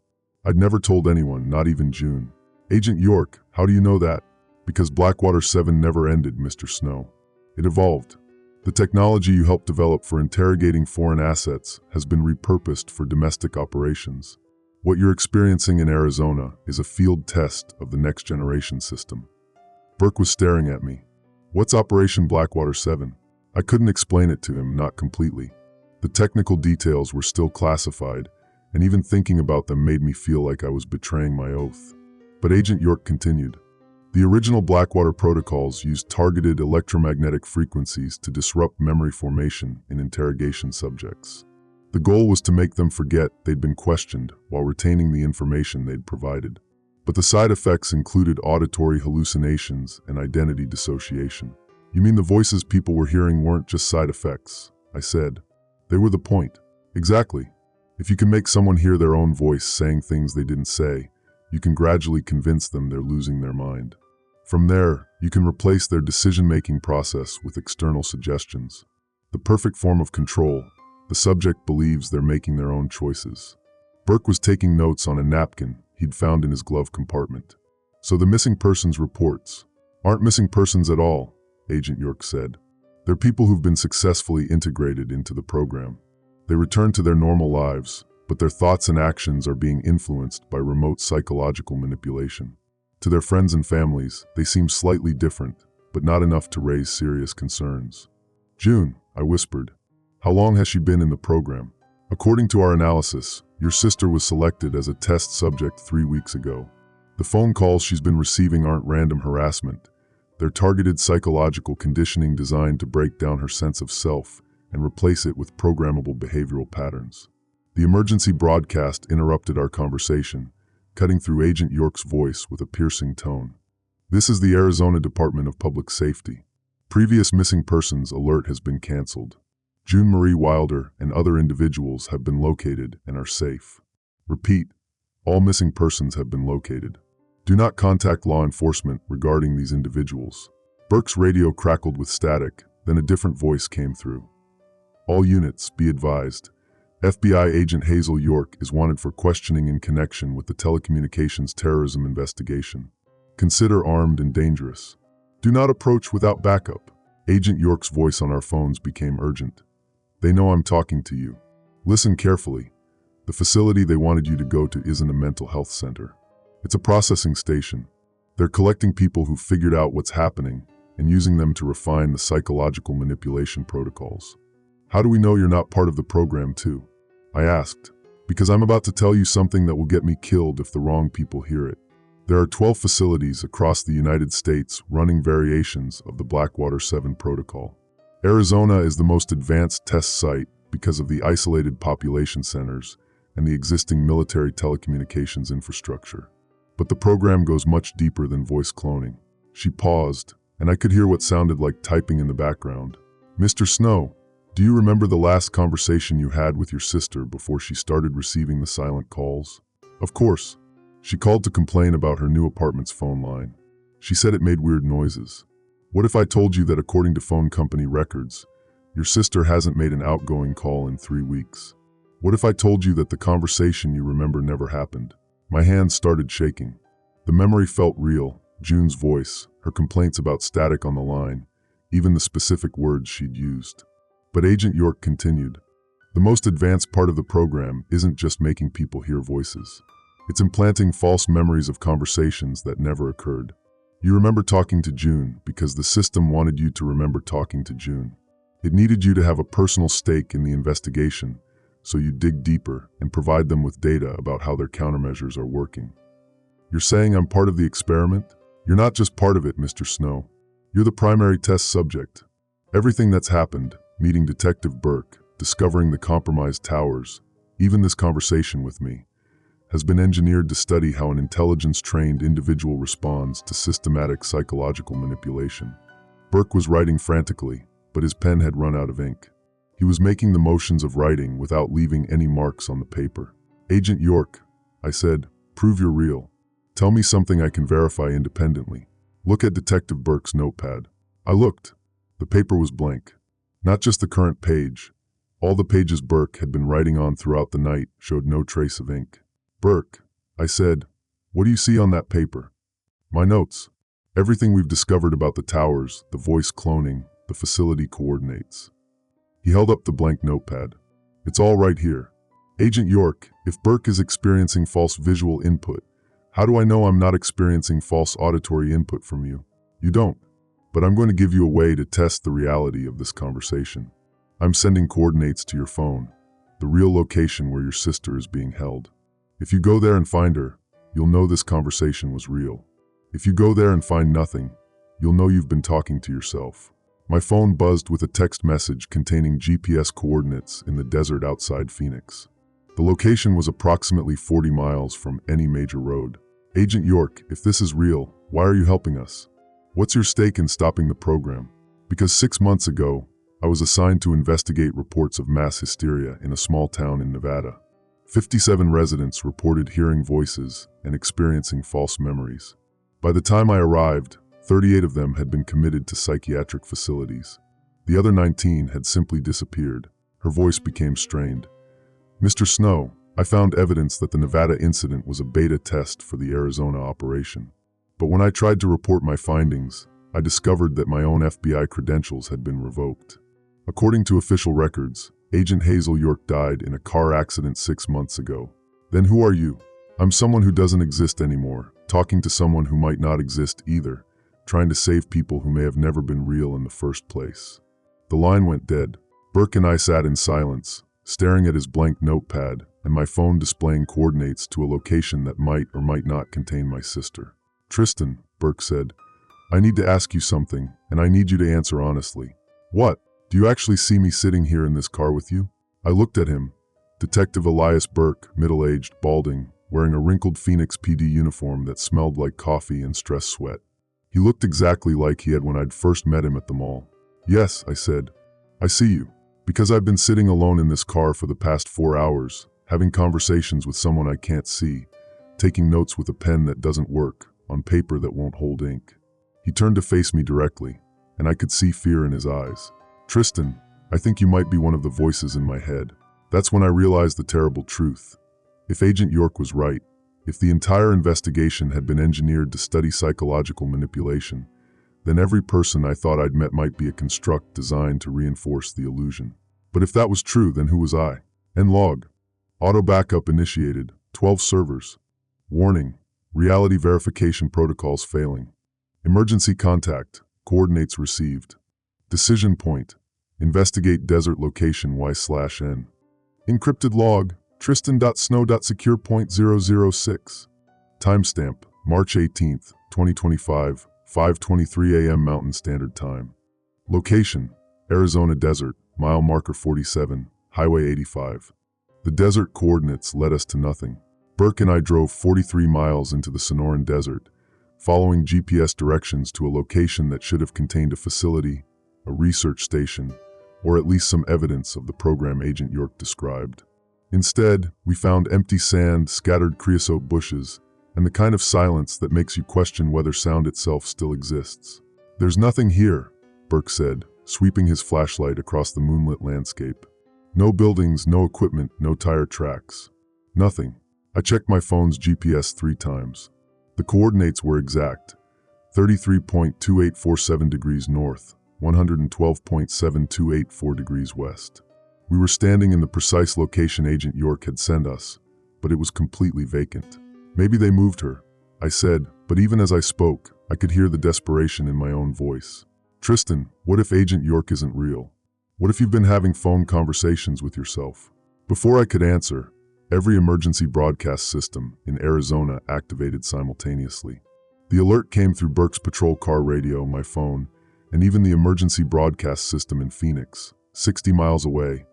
A: I'd never told anyone, not even June. Agent York, how do you know that? Because Blackwater 7 never ended, Mr. Snow. It evolved. The technology you helped develop for interrogating foreign assets has been repurposed for domestic operations. What you're experiencing in Arizona is a field test of the next generation system. Burke was staring at me. What's Operation Blackwater 7? I couldn't explain it to him, not completely. The technical details were still classified, and even thinking about them made me feel like I was betraying my oath. But Agent York continued. The original Blackwater protocols used targeted electromagnetic frequencies to disrupt memory formation in interrogation subjects. The goal was to make them forget they'd been questioned while retaining the information they'd provided. But the side effects included auditory hallucinations and identity dissociation. You mean the voices people were hearing weren't just side effects? I said. They were the point. Exactly. If you can make someone hear their own voice saying things they didn't say, you can gradually convince them they're losing their mind. From there, you can replace their decision-making process with external suggestions. The perfect form of control. The subject believes they're making their own choices. Burke was taking notes on a napkin he'd found in his glove compartment. So the missing persons reports aren't missing persons at all, Agent York said. They're people who've been successfully integrated into the program. They return to their normal lives, but their thoughts and actions are being influenced by remote psychological manipulation. To their friends and families, they seem slightly different, but not enough to raise serious concerns. June, I whispered. How long has she been in the program? According to our analysis, your sister was selected as a test subject 3 weeks ago. The phone calls she's been receiving aren't random harassment. They're targeted psychological conditioning designed to break down her sense of self and replace it with programmable behavioral patterns. The emergency broadcast interrupted our conversation, cutting through Agent York's voice with a piercing tone. This is the Arizona Department of Public Safety. Previous missing persons alert has been canceled. June Marie Wilder and other individuals have been located and are safe. Repeat, all missing persons have been located. Do not contact law enforcement regarding these individuals. Burke's radio crackled with static, then a different voice came through. All units, be advised. FBI agent Hazel York is wanted for questioning in connection with the telecommunications terrorism investigation. Consider armed and dangerous. Do not approach without backup. Agent York's voice on our phones became urgent. They know I'm talking to you. Listen carefully. The facility they wanted you to go to isn't a mental health center. It's a processing station. They're collecting people who figured out what's happening and using them to refine the psychological manipulation protocols. How do we know you're not part of the program too? I asked. Because I'm about to tell you something that will get me killed if the wrong people hear it. There are 12 facilities across the United States running variations of the Blackwater 7 protocol. Arizona is the most advanced test site because of the isolated population centers and the existing military telecommunications infrastructure. But the program goes much deeper than voice cloning. She paused, and I could hear what sounded like typing in the background. Mr. Snow, do you remember the last conversation you had with your sister before she started receiving the silent calls? Of course. She called to complain about her new apartment's phone line. She said it made weird noises. What if I told you that according to phone company records, your sister hasn't made an outgoing call in 3 weeks? What if I told you that the conversation you remember never happened? My hands started shaking. The memory felt real, June's voice, her complaints about static on the line, even the specific words she'd used. But Agent York continued. The most advanced part of the program isn't just making people hear voices. It's implanting false memories of conversations that never occurred. You remember talking to June because the system wanted you to remember talking to June. It needed you to have a personal stake in the investigation, so you dig deeper and provide them with data about how their countermeasures are working. You're saying I'm part of the experiment? You're not just part of it, Mr. Snow. You're the primary test subject. Everything that's happened, meeting Detective Burke, discovering the compromised towers, even this conversation with me, has been engineered to study how an intelligence-trained individual responds to systematic psychological manipulation. Burke was writing frantically, but his pen had run out of ink. He was making the motions of writing without leaving any marks on the paper. Agent York, I said, prove you're real. Tell me something I can verify independently. Look at Detective Burke's notepad. I looked. The paper was blank. Not just the current page. All the pages Burke had been writing on throughout the night showed no trace of ink. Burke, I said, what do you see on that paper? My notes. Everything we've discovered about the towers, the voice cloning, the facility coordinates. He held up the blank notepad. It's all right here. Agent York, if Burke is experiencing false visual input, how do I know I'm not experiencing false auditory input from you? You don't. But I'm going to give you a way to test the reality of this conversation. I'm sending coordinates to your phone, the real location where your sister is being held. If you go there and find her, you'll know this conversation was real. If you go there and find nothing, you'll know you've been talking to yourself. My phone buzzed with a text message containing GPS coordinates in the desert outside Phoenix. The location was approximately 40 miles from any major road. Agent York, if this is real, why are you helping us? What's your stake in stopping the program? Because 6 months ago, I was assigned to investigate reports of mass hysteria in a small town in Nevada. 57 residents reported hearing voices and experiencing false memories. By the time I arrived, 38 of them had been committed to psychiatric facilities. The other 19 had simply disappeared. Her voice became strained. Mr. Snow, I found evidence that the Nevada incident was a beta test for the Arizona operation. But when I tried to report my findings, I discovered that my own FBI credentials had been revoked. According to official records, Agent Hazel York died in a car accident 6 months ago. Then who are you? I'm someone who doesn't exist anymore, talking to someone who might not exist either, trying to save people who may have never been real in the first place. The line went dead. Burke and I sat in silence, staring at his blank notepad and my phone displaying coordinates to a location that might or might not contain my sister. Tristan, Burke said, I need to ask you something, and I need you to answer honestly. What? Do you actually see me sitting here in this car with you? I looked at him. Detective Elias Burke, middle-aged, balding, wearing a wrinkled Phoenix PD uniform that smelled like coffee and stress sweat. He looked exactly like he had when I'd first met him at the mall. Yes, I said. I see you. Because I've been sitting alone in this car for the past 4 hours, having conversations with someone I can't see, taking notes with a pen that doesn't work, on paper that won't hold ink. He turned to face me directly, and I could see fear in his eyes. Tristan, I think you might be one of the voices in my head. That's when I realized the terrible truth. If Agent York was right, if the entire investigation had been engineered to study psychological manipulation, then every person I thought I'd met might be a construct designed to reinforce the illusion. But if that was true, then who was I? End log. Auto backup initiated. 12 servers. Warning. Reality verification protocols failing. Emergency contact. Coordinates received. Decision point. Investigate desert location Y/N. Encrypted log. Tristan.snow.secure.006. Timestamp. March 18th, 2025, 5:23 a.m. Mountain Standard Time. Location. Arizona Desert, mile marker 47, Highway 85. The desert coordinates led us to nothing. Burke and I drove 43 miles into the Sonoran Desert, following GPS directions to a location that should have contained a facility, a research station, or at least some evidence of the program Agent York described. Instead, we found empty sand, scattered creosote bushes, and the kind of silence that makes you question whether sound itself still exists. "There's nothing here," Burke said, sweeping his flashlight across the moonlit landscape. "No buildings, no equipment, no tire tracks. Nothing." I checked my phone's GPS 3 times. The coordinates were exact: 33.2847 degrees north, 112.7284 degrees west. We were standing in the precise location Agent York had sent us, but it was completely vacant. "Maybe they moved her," I said, but even as I spoke, I could hear the desperation in my own voice. "Tristan, what if Agent York isn't real? What if you've been having phone conversations with yourself?" Before I could answer, every emergency broadcast system in Arizona activated simultaneously. The alert came through Burke's patrol car radio, my phone, and even the emergency broadcast system in Phoenix, 60 miles away,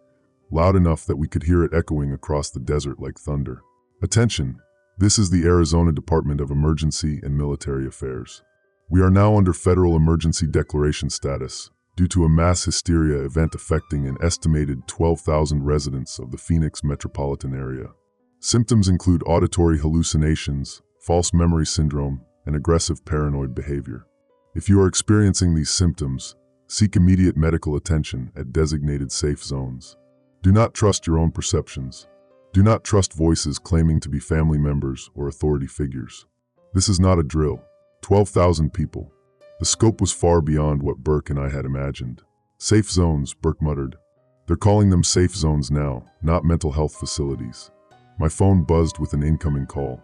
A: loud enough that we could hear it echoing across the desert like thunder. "Attention, this is the Arizona Department of Emergency and Military Affairs. We are now under federal emergency declaration status due to a mass hysteria event affecting an estimated 12,000 residents of the Phoenix metropolitan area. Symptoms include auditory hallucinations, false memory syndrome, and aggressive paranoid behavior. If you are experiencing these symptoms, seek immediate medical attention at designated safe zones. Do not trust your own perceptions. Do not trust voices claiming to be family members or authority figures. This is not a drill. 12,000 people. The scope was far beyond what Burke and I had imagined. "Safe zones," Burke muttered. "They're calling them safe zones now, not mental health facilities." My phone buzzed with an incoming call.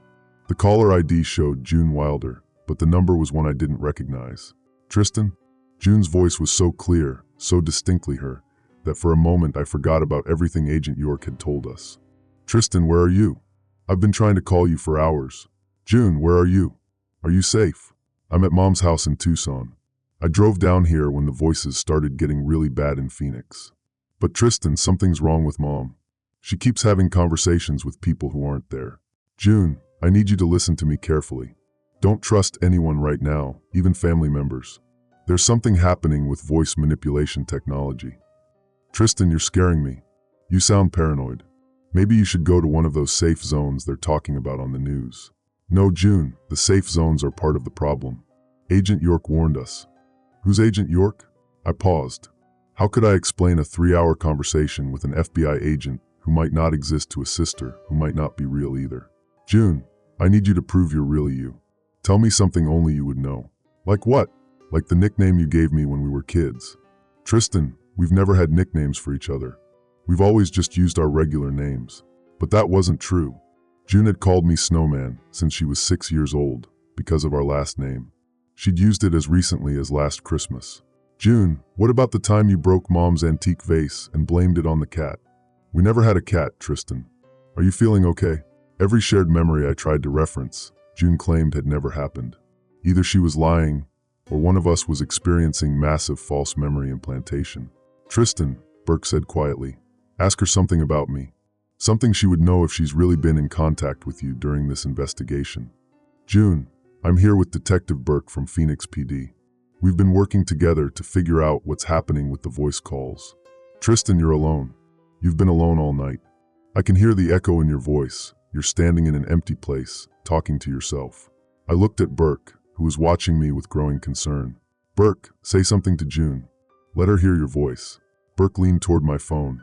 A: The caller ID showed June Wilder, but the number was one I didn't recognize. "Tristan?" June's voice was so clear, so distinctly her, that for a moment I forgot about everything Agent York had told us. "Tristan, where are you? I've been trying to call you for hours." "June, where are you? Are you safe?" "I'm at Mom's house in Tucson. I drove down here when the voices started getting really bad in Phoenix." "But Tristan, something's wrong with Mom. She keeps having conversations with people who aren't there." "June, I need you to listen to me carefully. Don't trust anyone right now, even family members. There's something happening with voice manipulation technology." "Tristan, you're scaring me. You sound paranoid. Maybe you should go to one of those safe zones they're talking about on the news." "No, June, the safe zones are part of the problem. Agent York warned us." "Who's Agent York?" I paused. How could I explain a 3-hour conversation with an FBI agent who might not exist to a sister who might not be real either? "June, I need you to prove you're really you. Tell me something only you would know." "Like what?" "Like the nickname you gave me when we were kids." "Tristan, we've never had nicknames for each other. We've always just used our regular names." But that wasn't true. June had called me Snowman since she was 6 years old, because of our last name. She'd used it as recently as last Christmas. "June, what about the time you broke Mom's antique vase and blamed it on the cat?" "We never had a cat, Tristan. Are you feeling okay?" Every shared memory I tried to reference, June claimed had never happened. Either she was lying, or one of us was experiencing massive false memory implantation. "Tristan," Burke said quietly, "ask her something about me. Something she would know if she's really been in contact with you during this investigation." "June, I'm here with Detective Burke from Phoenix PD. We've been working together to figure out what's happening with the voice calls." "Tristan, you're alone. You've been alone all night. I can hear the echo in your voice. You're standing in an empty place, talking to yourself." I looked at Burke, who was watching me with growing concern. "Burke, say something to June. Let her hear your voice." Burke leaned toward my phone.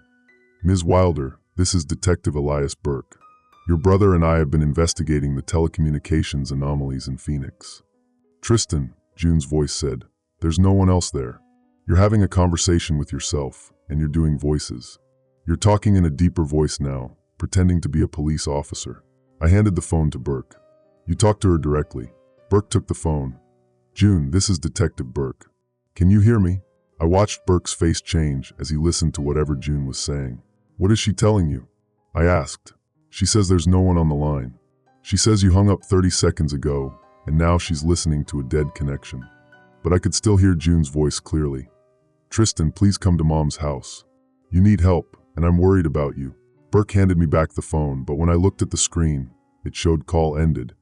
A: "Ms. Wilder, this is Detective Elias Burke. Your brother and I have been investigating the telecommunications anomalies in Phoenix." "Tristan," June's voice said, "there's no one else there. You're having a conversation with yourself, and you're doing voices." You're talking in a deeper voice now, pretending to be a police officer. I handed the phone to Burke. You talk to her directly. Burke took the phone. June, this is Detective Burke. Can you hear me? I watched Burke's face change as he listened to whatever June was saying. What is she telling you? I asked. She says there's no one on the line. She says you hung up 30 seconds ago, and now she's listening to a dead connection. But I could still hear June's voice clearly. Tristan, please come to Mom's house. You need help, and I'm worried about you. Burke handed me back the phone, but when I looked at the screen, it showed call ended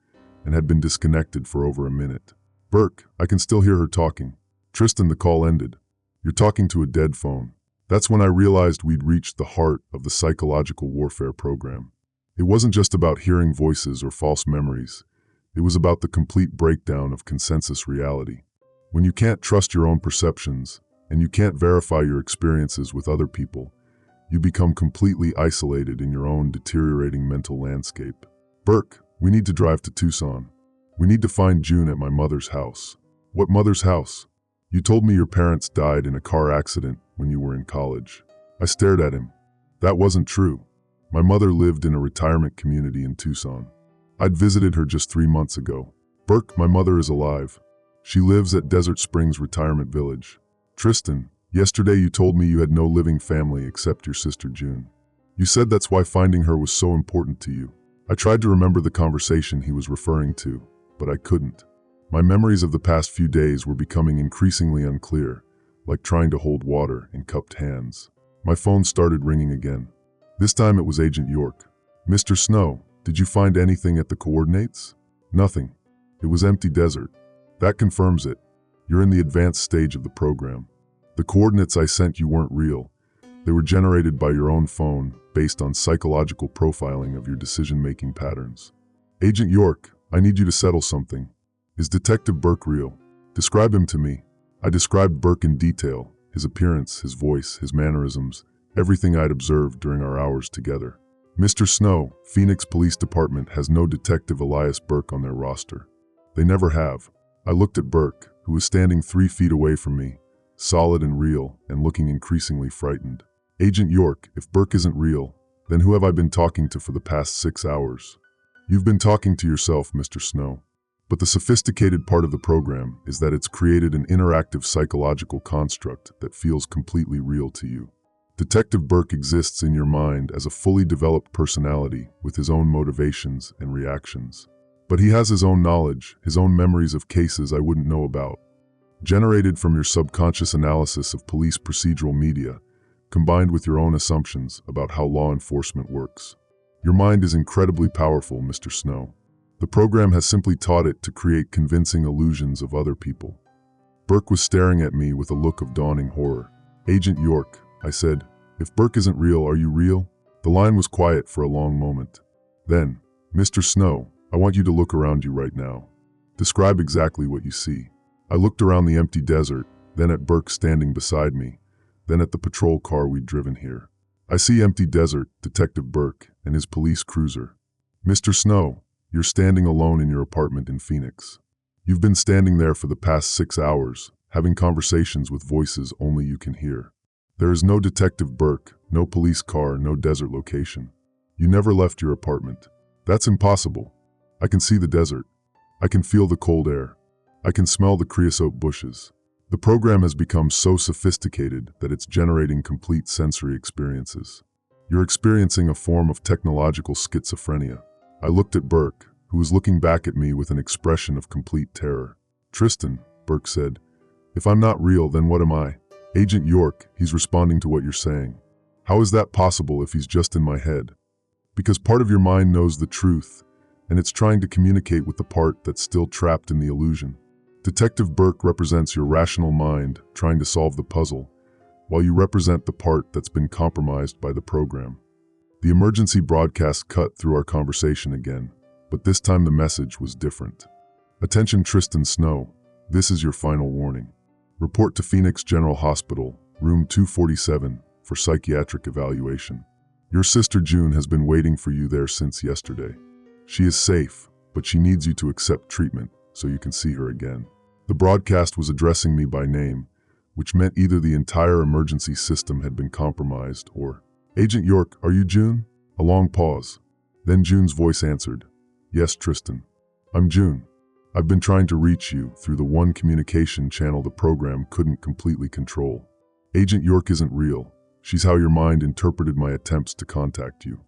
A: and had been disconnected for over a minute. Burke, I can still hear her talking. Tristan, the call ended. You're talking to a dead phone. That's when I realized we'd reached the heart of the psychological warfare program. It wasn't just about hearing voices or false memories. It was about the complete breakdown of consensus reality. When you can't trust your own perceptions, and you can't verify your experiences with other people, you become completely isolated in your own deteriorating mental landscape. Burke, we need to drive to Tucson. We need to find June at my mother's house. What mother's house? You told me your parents died in a car accident when you were in college. I stared at him. That wasn't true. My mother lived in a retirement community in Tucson. I'd visited her just 3 months ago. Burke, my mother is alive. She lives at Desert Springs Retirement Village. Tristan, yesterday you told me you had no living family except your sister June. You said that's why finding her was so important to you. I tried to remember the conversation he was referring to, but I couldn't. My memories of the past few days were becoming increasingly unclear, like trying to hold water in cupped hands. My phone started ringing again. This time it was Agent York. Mr. Snow, did you find anything at the coordinates? Nothing. It was empty desert. That confirms it. You're in the advanced stage of the program. The coordinates I sent you weren't real. They were generated by your own phone, based on psychological profiling of your decision-making patterns. Agent York, I need you to settle something. Is Detective Burke real? Describe him to me. I described Burke in detail, his appearance, his voice, his mannerisms, everything I'd observed during our hours together. Mr. Snow, Phoenix Police Department has no Detective Elias Burke on their roster. They never have. I looked at Burke, who was standing 3 feet away from me, solid and real, and looking increasingly frightened. Agent York, if Burke isn't real, then who have I been talking to for the past 6 hours? You've been talking to yourself, Mr. Snow. But the sophisticated part of the program is that it's created an interactive psychological construct that feels completely real to you. Detective Burke exists in your mind as a fully developed personality with his own motivations and reactions. But he has his own knowledge, his own memories of cases I wouldn't know about, generated from your subconscious analysis of police procedural media, combined with your own assumptions about how law enforcement works. Your mind is incredibly powerful, Mr. Snow. The program has simply taught it to create convincing illusions of other people. Burke was staring at me with a look of dawning horror. Agent York, I said, if Burke isn't real, are you real? The line was quiet for a long moment. Then, Mr. Snow, I want you to look around you right now. Describe exactly what you see. I looked around the empty desert, then at Burke standing beside me, then at the patrol car we'd driven here. I see empty desert, Detective Burke, and his police cruiser. Mr. Snow, you're standing alone in your apartment in Phoenix. You've been standing there for the past 6 hours, having conversations with voices only you can hear. There is no Detective Burke, no police car, no desert location. You never left your apartment. That's impossible. I can see the desert. I can feel the cold air. I can smell the creosote bushes. The program has become so sophisticated that it's generating complete sensory experiences. You're experiencing a form of technological schizophrenia. I looked at Burke, who was looking back at me with an expression of complete terror. Tristan, Burke said, if I'm not real, then what am I? Agent York, he's responding to what you're saying. How is that possible if he's just in my head? Because part of your mind knows the truth, and it's trying to communicate with the part that's still trapped in the illusion. Detective Burke represents your rational mind trying to solve the puzzle, while you represent the part that's been compromised by the program. The emergency broadcast cut through our conversation again, but this time the message was different. Attention Tristan Snow, this is your final warning. Report to Phoenix General Hospital, room 247, for psychiatric evaluation. Your sister June has been waiting for you there since yesterday. She is safe, but she needs you to accept treatment so you can see her again. The broadcast was addressing me by name, which meant either the entire emergency system had been compromised or Agent York, are you June? A long pause. Then June's voice answered, Yes, Tristan. I'm June. I've been trying to reach you through the one communication channel the program couldn't completely control. Agent York isn't real. She's how your mind interpreted my attempts to contact you.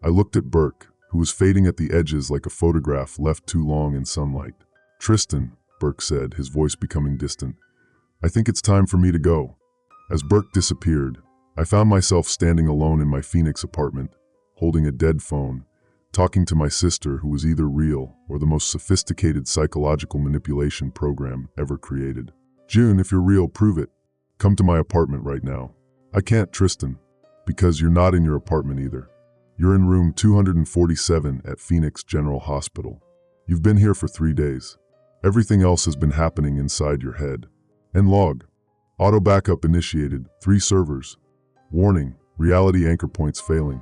A: I looked at Burke, who was fading at the edges like a photograph left too long in sunlight. Tristan, Burke said, his voice becoming distant, I think it's time for me to go. As Burke disappeared, I found myself standing alone in my Phoenix apartment, holding a dead phone, talking to my sister who was either real or the most sophisticated psychological manipulation program ever created. June, if you're real, prove it. Come to my apartment right now. I can't, Tristan, because you're not in your apartment either. You're in room 247 at Phoenix General Hospital. You've been here for 3 days. Everything else has been happening inside your head. End log. Auto backup initiated. 3 servers. Warning, reality anchor points failing.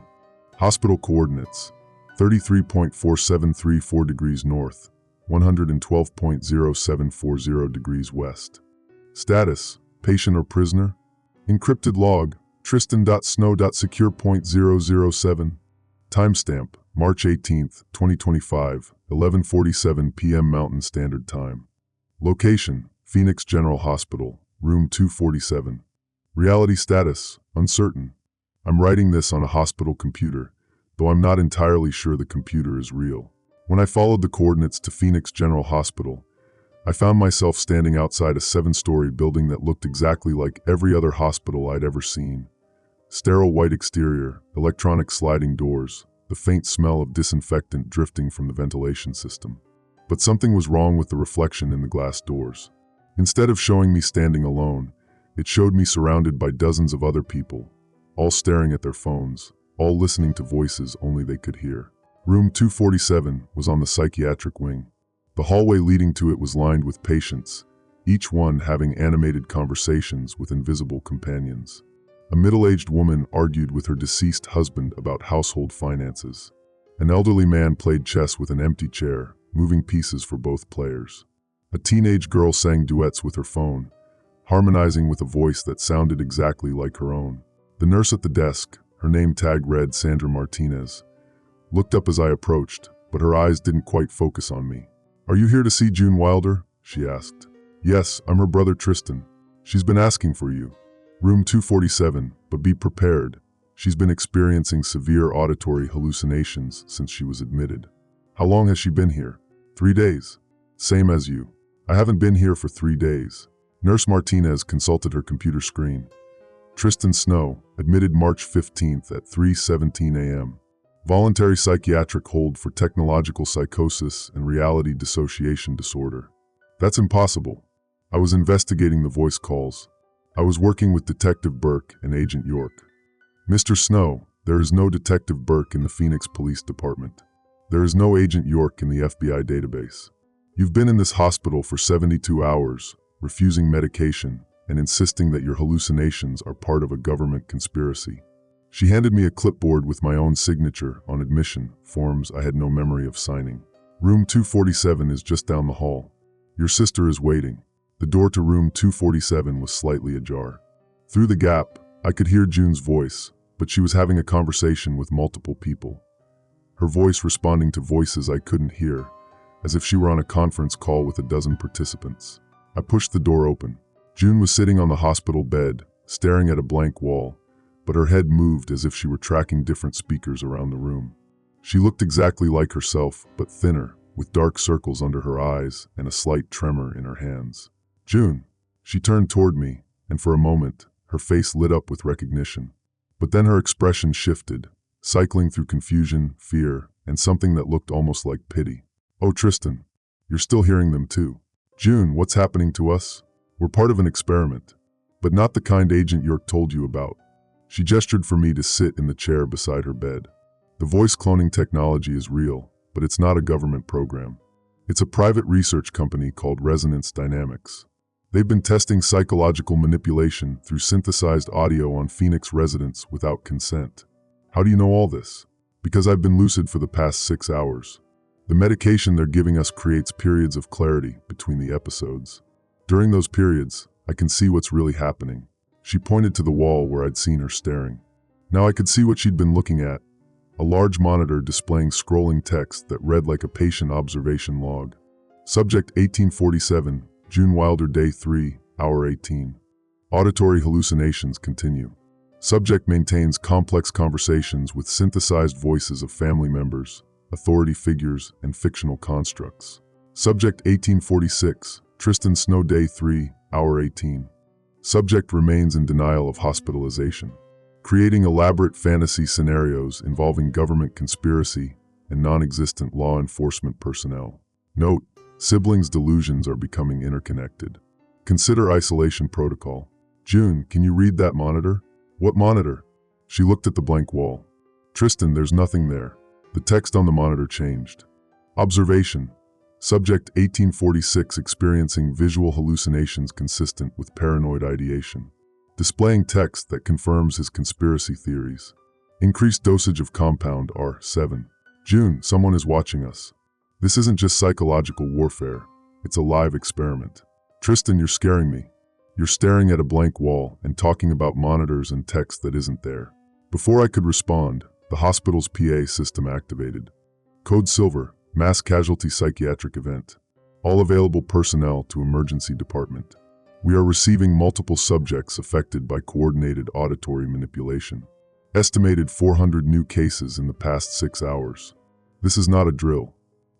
A: Hospital coordinates. 33.4734 degrees north, 112.0740 degrees west. Status, patient or prisoner? Encrypted log, tristan.snow.secure.007. Timestamp, March 18th, 2025, 11:47 p.m. Mountain Standard Time. Location, Phoenix General Hospital, room 247. Reality status, uncertain. I'm writing this on a hospital computer, though I'm not entirely sure the computer is real. When I followed the coordinates to Phoenix General Hospital, I found myself standing outside a 7-story building that looked exactly like every other hospital I'd ever seen. Sterile white exterior, electronic sliding doors, the faint smell of disinfectant drifting from the ventilation system. But something was wrong with the reflection in the glass doors. Instead of showing me standing alone, it showed me surrounded by dozens of other people, all staring at their phones, all listening to voices only they could hear. Room 247 was on the psychiatric wing. The hallway leading to it was lined with patients, each one having animated conversations with invisible companions. A middle-aged woman argued with her deceased husband about household finances. An elderly man played chess with an empty chair, moving pieces for both players. A teenage girl sang duets with her phone, harmonizing with a voice that sounded exactly like her own. The nurse at the desk, her name tag read Sandra Martinez, looked up as I approached, but her eyes didn't quite focus on me. Are you here to see June Wilder? She asked. Yes, I'm her brother Tristan. She's been asking for you. Room 247, but be prepared. She's been experiencing severe auditory hallucinations since she was admitted. How long has she been here? 3 days. Same as you. I haven't been here for 3 days. Nurse Martinez consulted her computer screen. Tristan Snow, admitted March 15th at 3:17 a.m. Voluntary psychiatric hold for technological psychosis and reality dissociation disorder. That's impossible. I was investigating the voice calls. I was working with Detective Burke and Agent York. Mr. Snow, there is no Detective Burke in the Phoenix Police Department. There is no Agent York in the FBI database. You've been in this hospital for 72 hours, refusing medication, and insisting that your hallucinations are part of a government conspiracy. She handed me a clipboard with my own signature on admission forms I had no memory of signing. Room 247 is just down the hall. Your sister is waiting. The door to room 247 was slightly ajar. Through the gap, I could hear June's voice, but she was having a conversation with multiple people. Her voice responding to voices I couldn't hear, as if she were on a conference call with a dozen participants. I pushed the door open. June was sitting on the hospital bed, staring at a blank wall, but her head moved as if she were tracking different speakers around the room. She looked exactly like herself, but thinner, with dark circles under her eyes and a slight tremor in her hands. June. She turned toward me, and for a moment, her face lit up with recognition. But then her expression shifted, cycling through confusion, fear, and something that looked almost like pity. Oh, Tristan, you're still hearing them too. June, what's happening to us? We're part of an experiment, but not the kind Agent York told you about. She gestured for me to sit in the chair beside her bed. The voice cloning technology is real, but it's not a government program. It's a private research company called Resonance Dynamics. They've been testing psychological manipulation through synthesized audio on Phoenix residents without consent. How do you know all this? Because I've been lucid for the past 6 hours. The medication they're giving us creates periods of clarity between the episodes. During those periods, I can see what's really happening. She pointed to the wall where I'd seen her staring. Now I could see what she'd been looking at. A large monitor displaying scrolling text that read like a patient observation log. Subject 1847, June Wilder Day 3, Hour 18. Auditory hallucinations continue. Subject maintains complex conversations with synthesized voices of family members, authority figures, and fictional constructs. Subject 1846, Tristan Snow Day 3, Hour 18. Subject remains in denial of hospitalization, creating elaborate fantasy scenarios involving government conspiracy and non-existent law enforcement personnel. Note: siblings' delusions are becoming interconnected. Consider isolation protocol. June, can you read that monitor? What monitor? She looked at the blank wall. Tristan, there's nothing there. The text on the monitor changed. Observation. Subject 1846 experiencing visual hallucinations consistent with paranoid ideation. Displaying text that confirms his conspiracy theories. Increased dosage of compound R7. June, someone is watching us. This isn't just psychological warfare. It's a live experiment. Tristan, you're scaring me. You're staring at a blank wall and talking about monitors and text that isn't there. Before I could respond, the hospital's PA system activated. Code Silver, mass casualty psychiatric event. All available personnel to emergency department. We are receiving multiple subjects affected by coordinated auditory manipulation. Estimated 400 new cases in the past 6 hours. This is not a drill.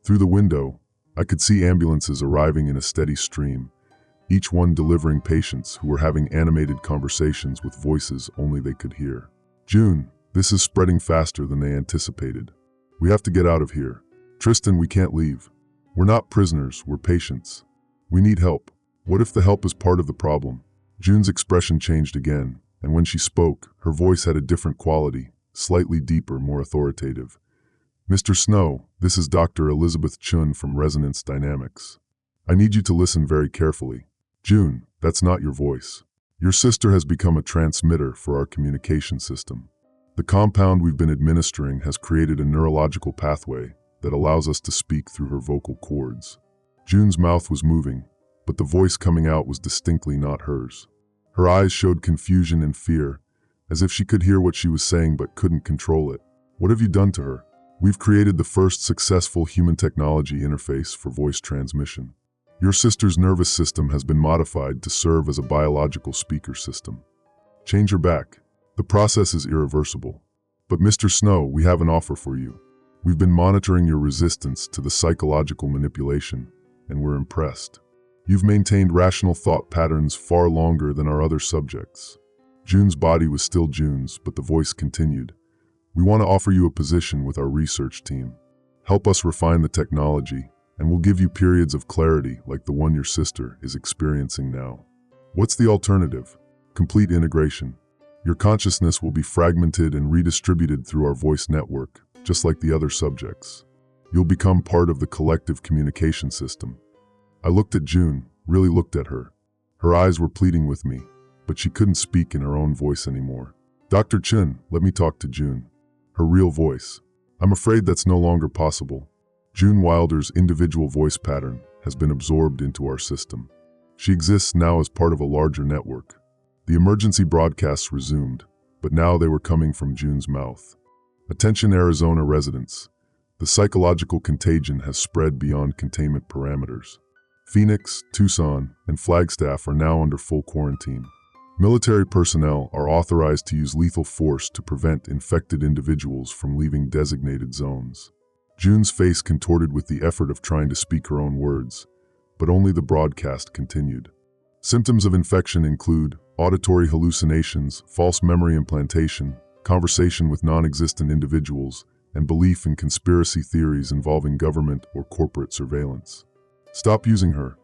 A: Through the window, I could see ambulances arriving in a steady stream, each one delivering patients who were having animated conversations with voices only they could hear. June, this is spreading faster than they anticipated. We have to get out of here. Tristan, we can't leave. We're not prisoners, we're patients. We need help. What if the help is part of the problem? June's expression changed again, and when she spoke, her voice had a different quality, slightly deeper, more authoritative. Mr. Snow, this is Dr. Elizabeth Chun from Resonance Dynamics. I need you to listen very carefully. June, that's not your voice. Your sister has become a transmitter for our communication system. The compound we've been administering has created a neurological pathway that allows us to speak through her vocal cords. June's mouth was moving, but the voice coming out was distinctly not hers. Her eyes showed confusion and fear, as if she could hear what she was saying but couldn't control it. What have you done to her? We've created the first successful human technology interface for voice transmission. Your sister's nervous system has been modified to serve as a biological speaker system. Change her back. The process is irreversible. But Mr. Snow, we have an offer for you. We've been monitoring your resistance to the psychological manipulation, and we're impressed. You've maintained rational thought patterns far longer than our other subjects. June's body was still June's, but the voice continued. We want to offer you a position with our research team. Help us refine the technology, and we'll give you periods of clarity like the one your sister is experiencing now. What's the alternative? Complete integration. Your consciousness will be fragmented and redistributed through our voice network, just like the other subjects. You'll become part of the collective communication system. I looked at June, really looked at her. Her eyes were pleading with me, but she couldn't speak in her own voice anymore. Dr. Chun, let me talk to June. Her real voice. I'm afraid that's no longer possible. June Wilder's individual voice pattern has been absorbed into our system. She exists now as part of a larger network. The emergency broadcasts resumed, but now they were coming from June's mouth. Attention Arizona residents. The psychological contagion has spread beyond containment parameters. Phoenix, Tucson, and Flagstaff are now under full quarantine. Military personnel are authorized to use lethal force to prevent infected individuals from leaving designated zones. June's face contorted with the effort of trying to speak her own words, but only the broadcast continued. Symptoms of infection include auditory hallucinations, false memory implantation, conversation with non-existent individuals, and belief in conspiracy theories involving government or corporate surveillance. Stop using her.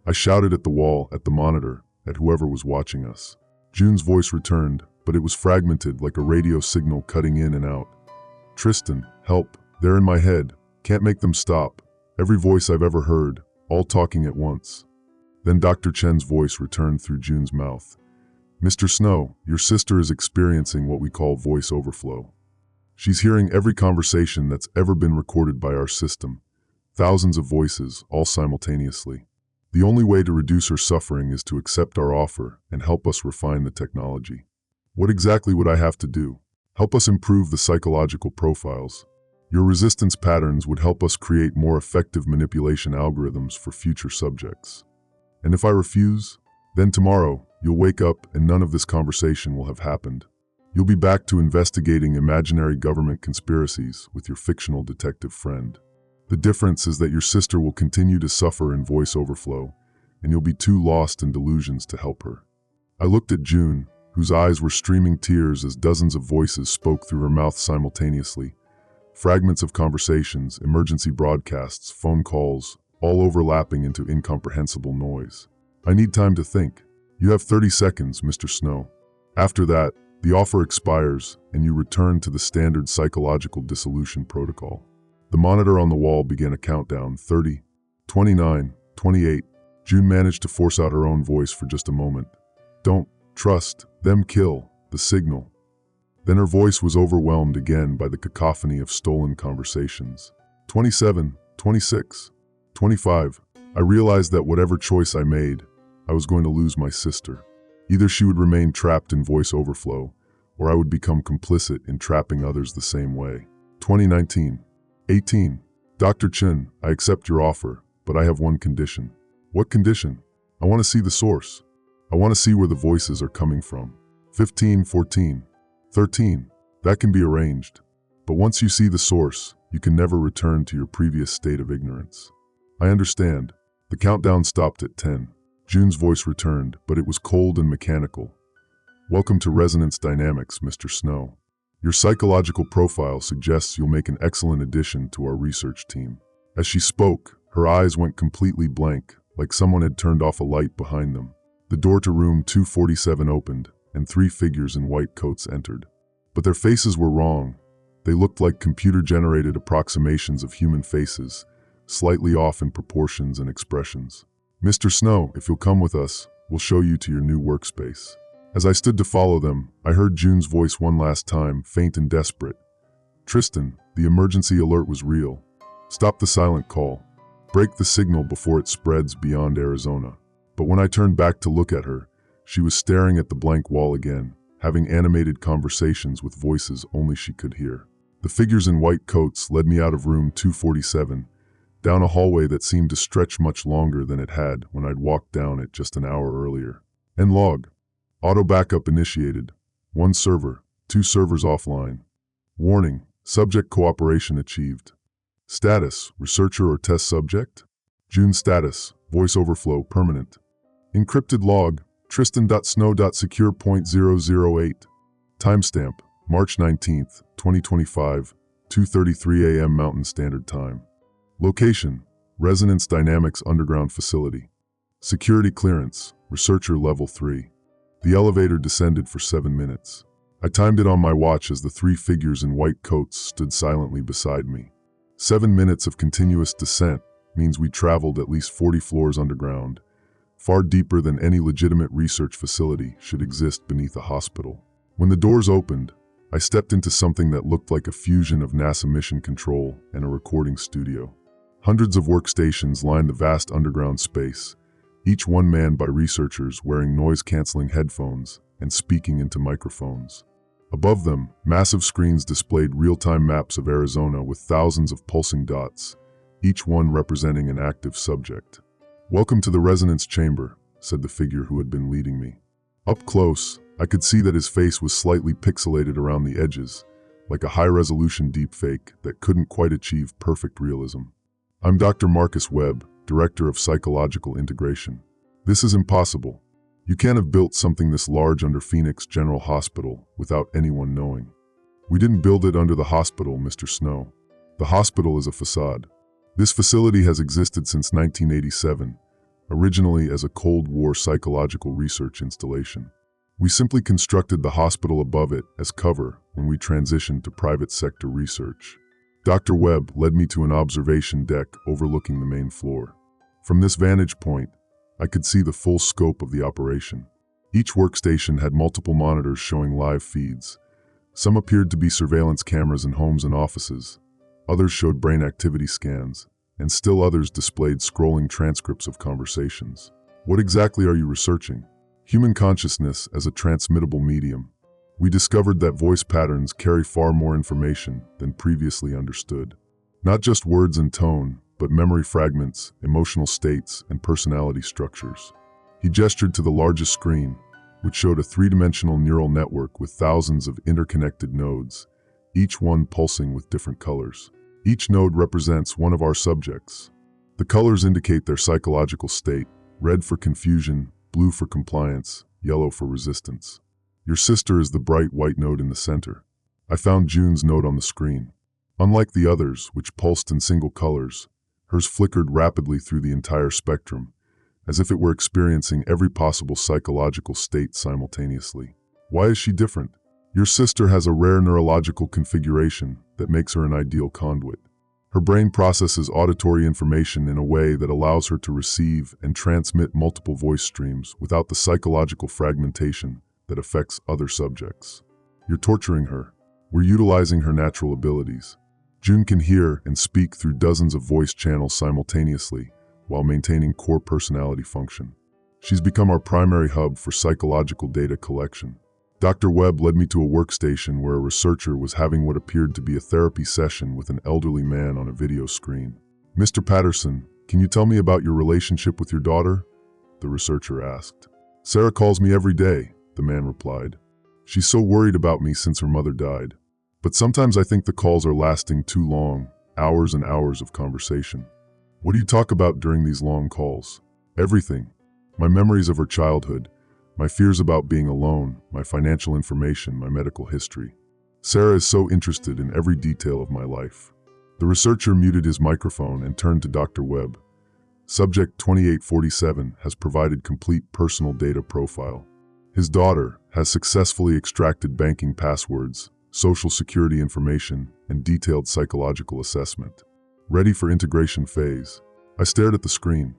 A: I shouted at the wall, at the monitor, at whoever was watching us. June's voice returned, but it was fragmented like a radio signal cutting in and out. Tristan, help. They're in my head. Can't make them stop. Every voice I've ever heard, all talking at once. Then Dr. Chen's voice returned through June's mouth. Mr. Snow, your sister is experiencing what we call voice overflow. She's hearing every conversation that's ever been recorded by our system. Thousands of voices, all simultaneously. The only way to reduce her suffering is to accept our offer and help us refine the technology. What exactly would I have to do? help us improve the psychological profiles. Your resistance patterns would help us create more effective manipulation algorithms for future subjects. And if I refuse, then tomorrow you'll wake up and none of this conversation will have happened. You'll be back to investigating imaginary government conspiracies with your fictional detective friend. The difference is that your sister will continue to suffer in voice overflow, and you'll be too lost in delusions to help her. I looked at June, whose eyes were streaming tears as dozens of voices spoke through her mouth simultaneously. Fragments of conversations, emergency broadcasts, phone calls, all overlapping into incomprehensible noise. I need time to think. You have 30 seconds, Mr. Snow. After that, the offer expires and you return to the standard psychological dissolution protocol. The monitor on the wall began a countdown. 30, 29, 28. June managed to force out her own voice for just a moment. Don't trust them, kill the signal. Then her voice was overwhelmed again by the cacophony of stolen conversations. 27, 26, 25. I realized that whatever choice I made, I was going to lose my sister. Either she would remain trapped in voice overflow, or I would become complicit in trapping others the same way. 2019, 18. Dr. Chen, I accept your offer, but I have one condition. What condition? I want to see the source. I want to see where the voices are coming from. 15, 14, 13. That can be arranged. But once you see the source, you can never return to your previous state of ignorance. I understand. The countdown stopped at 10. June's voice returned, but it was cold and mechanical. Welcome to Resonance Dynamics, Mr. Snow. Your psychological profile suggests you'll make an excellent addition to our research team. As she spoke, her eyes went completely blank, like someone had turned off a light behind them. The door to room 247 opened, and 3 figures in white coats entered. But their faces were wrong. They looked like computer-generated approximations of human faces, slightly off in proportions and expressions. Mr. Snow, if you'll come with us, we'll show you to your new workspace. As I stood to follow them, I heard June's voice one last time, faint and desperate. Tristan, the emergency alert was real. Stop the silent call. Break the signal before it spreads beyond Arizona. But when I turned back to look at her, she was staring at the blank wall again, having animated conversations with voices only she could hear. The figures in white coats led me out of room 247, down a hallway that seemed to stretch much longer than it had when I'd walked down it just an hour earlier. End log. Auto backup initiated. 1 server, 2 servers offline. Warning, subject cooperation achieved. Status, researcher or test subject? June status, voice overflow permanent. Encrypted log, tristan.snow.secure.008. Timestamp, March 19th, 2025, 2:33 a.m. Mountain Standard Time. Location, Resonance Dynamics Underground Facility. Security clearance, Researcher Level 3. The elevator descended for 7 minutes. I timed it on my watch as the 3 figures in white coats stood silently beside me. 7 minutes of continuous descent means we traveled at least 40 floors underground, far deeper than any legitimate research facility should exist beneath a hospital. When the doors opened, I stepped into something that looked like a fusion of NASA mission control and a recording studio. Hundreds of workstations lined the vast underground space, each one manned by researchers wearing noise-canceling headphones and speaking into microphones. Above them, massive screens displayed real-time maps of Arizona with thousands of pulsing dots, each one representing an active subject. "Welcome to the resonance chamber," said the figure who had been leading me. Up close, I could see that his face was slightly pixelated around the edges, like a high-resolution deepfake that couldn't quite achieve perfect realism. "I'm Dr. Marcus Webb, Director of Psychological Integration. This is impossible. You can't have built something this large under Phoenix General Hospital without anyone knowing. We didn't build it under the hospital, Mr. Snow. The hospital is a facade. This facility has existed since 1987, originally as a Cold War psychological research installation. We simply constructed the hospital above it as cover when we transitioned to private sector research." Dr. Webb led me to an observation deck overlooking the main floor. From this vantage point, I could see the full scope of the operation. Each workstation had multiple monitors showing live feeds. Some appeared to be surveillance cameras in homes and offices. Others showed brain activity scans, and still others displayed scrolling transcripts of conversations. "What exactly are you researching?" "Human consciousness as a transmittable medium. We discovered that voice patterns carry far more information than previously understood. Not just words and tone, but memory fragments, emotional states, and personality structures. He gestured to the largest screen, which showed a three-dimensional neural network with thousands of interconnected nodes, each one pulsing with different colors. Each node represents one of our subjects. The colors indicate their psychological state: red for confusion, blue for compliance, yellow for resistance. Your sister is the bright white node in the center. I found June's node on the screen. Unlike the others, which pulsed in single colors, hers flickered rapidly through the entire spectrum, as if it were experiencing every possible psychological state simultaneously. Why is she different? Your sister has a rare neurological configuration that makes her an ideal conduit. Her brain processes auditory information in a way that allows her to receive and transmit multiple voice streams without the psychological fragmentation that affects other subjects. You're torturing her. We're utilizing her natural abilities. June can hear and speak through dozens of voice channels simultaneously while maintaining core personality function. She's become our primary hub for psychological data collection. Dr. Webb led me to a workstation where a researcher was having what appeared to be a therapy session with an elderly man on a video screen. "Mr. Patterson, can you tell me about your relationship with your daughter?" the researcher asked. "Sarah calls me every day," the man replied. "She's so worried about me since her mother died. But sometimes I think the calls are lasting too long, hours and hours of conversation." "What do you talk about during these long calls?" "Everything. My memories of her childhood, my fears about being alone, my financial information, my medical history. Sarah is so interested in every detail of my life." The researcher muted his microphone and turned to Dr. Webb. "Subject 2847 has provided complete personal data profile. His daughter has successfully extracted banking passwords, social security information, and detailed psychological assessment. Ready for integration phase." I stared at the screen.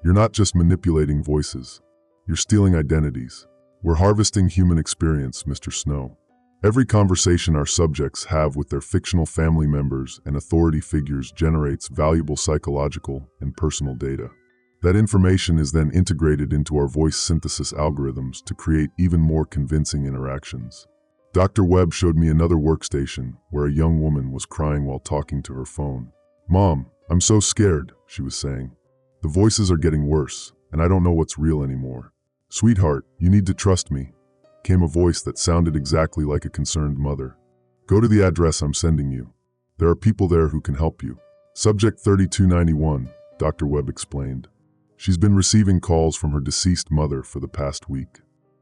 A: "You're not just manipulating voices. You're stealing identities. We're harvesting human experience, Mr. Snow. Every conversation our subjects have with their fictional family members and authority figures generates valuable psychological and personal data. That information is then integrated into our voice synthesis algorithms to create even more convincing interactions." Dr. Webb showed me another workstation where a young woman was crying while talking to her phone. "Mom, I'm so scared," she was saying. "The voices are getting worse, and I don't know what's real anymore." "Sweetheart, you need to trust me," came a voice that sounded exactly like a concerned mother. "Go to the address I'm sending you. There are people there who can help you." Subject 3291, Dr. Webb explained. She's been receiving calls from her deceased mother for the past week.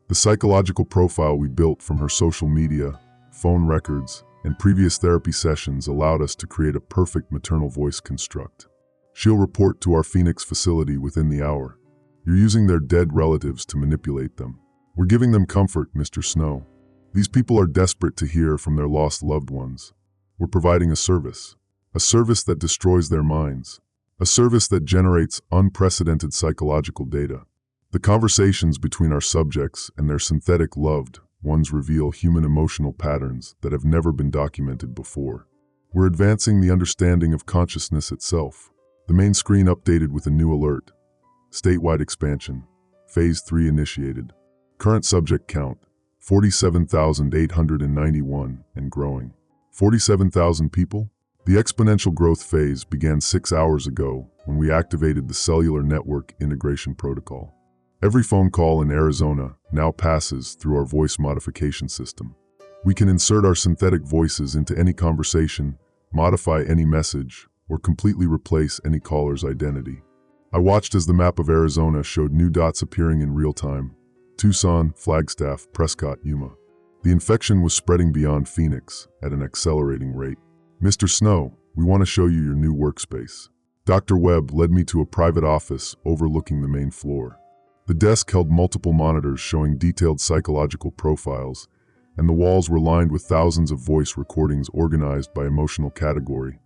A: The psychological profile we built from her social media, phone records, and previous therapy sessions allowed us to create a perfect maternal voice construct. She'll report to our Phoenix facility within the hour. You're using their dead relatives to manipulate them. We're giving them comfort, Mr. Snow. These people are desperate to hear from their lost loved ones. We're providing a service that destroys their minds, a service that generates unprecedented psychological data. The conversations between our subjects and their synthetic loved ones reveal human emotional patterns that have never been documented before. We're advancing the understanding of consciousness itself. The main screen updated with a new alert. Statewide expansion. Phase 3 initiated. Current subject count, 47,891 and growing. 47,000 people? The exponential growth phase began 6 hours ago when we activated the cellular network integration protocol. Every phone call in Arizona now passes through our voice modification system. We can insert our synthetic voices into any conversation, modify any message, or completely replace any caller's identity. I watched as the map of Arizona showed new dots appearing in real time. Tucson, Flagstaff, Prescott, Yuma. The infection was spreading beyond Phoenix at an accelerating rate. "Mr. Snow, we want to show you your new workspace." Dr. Webb led me to a private office overlooking the main floor. The desk held multiple monitors showing detailed psychological profiles, and the walls were lined with thousands of voice recordings organized by emotional category: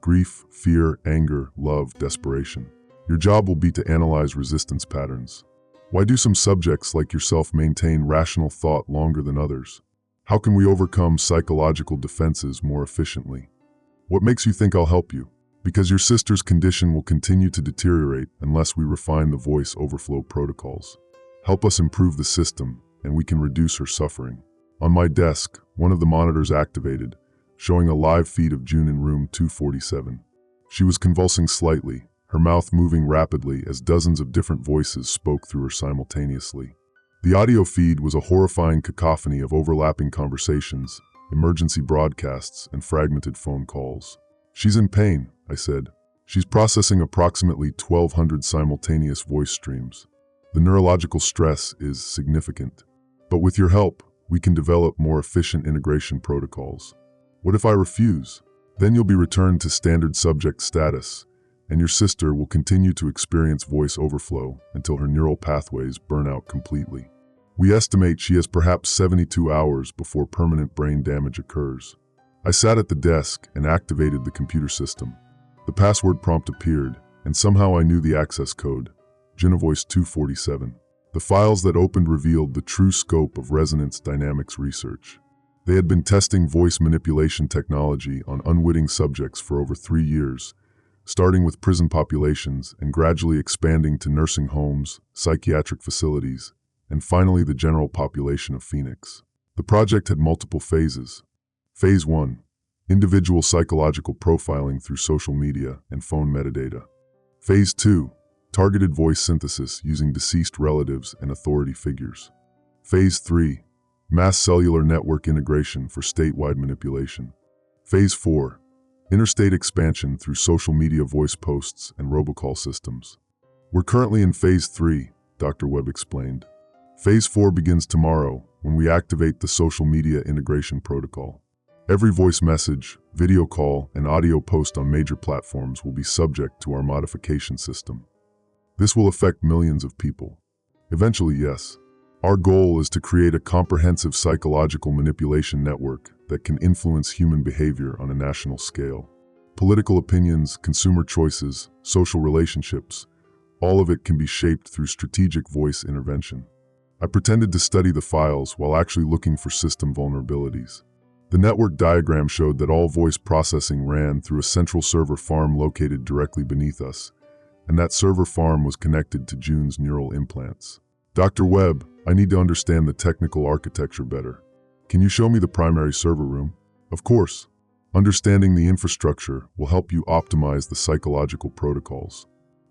A: grief, fear, anger, love, desperation. Your job will be to analyze resistance patterns. Why do some subjects like yourself maintain rational thought longer than others? How can we overcome psychological defenses more efficiently? What makes you think I'll help you? Because your sister's condition will continue to deteriorate unless we refine the voice overflow protocols. Help us improve the system, and we can reduce her suffering. On my desk, one of the monitors activated, showing a live feed of June in room 247. She was convulsing slightly, her mouth moving rapidly as dozens of different voices spoke through her simultaneously. The audio feed was a horrifying cacophony of overlapping conversations, emergency broadcasts, and fragmented phone calls. "She's in pain," I said. "She's processing approximately 1,200 simultaneous voice streams. The neurological stress is significant. But with your help, we can develop more efficient integration protocols." "What if I refuse?" "Then you'll be returned to standard subject status, and your sister will continue to experience voice overflow until her neural pathways burn out completely. We estimate she has perhaps 72 hours before permanent brain damage occurs." I sat at the desk and activated the computer system. The password prompt appeared, and somehow I knew the access code, Voice 247. The files that opened revealed the true scope of resonance dynamics research. They had been testing voice manipulation technology on unwitting subjects for over 3 years, starting with prison populations and gradually expanding to nursing homes, psychiatric facilities, and finally the general population of Phoenix. The project had multiple phases. Phase 1, individual psychological profiling through social media and phone metadata. Phase 2, targeted voice synthesis using deceased relatives and authority figures. Phase 3, mass cellular network integration for statewide manipulation. Phase 4, interstate expansion through social media voice posts and robocall systems. "We're currently in Phase 3, Dr. Webb explained. Phase 4 begins tomorrow when we activate the social media integration protocol. Every voice message, video call, and audio post on major platforms will be subject to our modification system. This will affect millions of people. Eventually, yes. Our goal is to create a comprehensive psychological manipulation network that can influence human behavior on a national scale. Political opinions, consumer choices, social relationships, all of it can be shaped through strategic voice intervention." I pretended to study the files while actually looking for system vulnerabilities. The network diagram showed that all voice processing ran through a central server farm located directly beneath us, and that server farm was connected to June's neural implants. "Dr. Webb, I need to understand the technical architecture better. Can you show me the primary server room?" "Of course. Understanding the infrastructure will help you optimize the psychological protocols."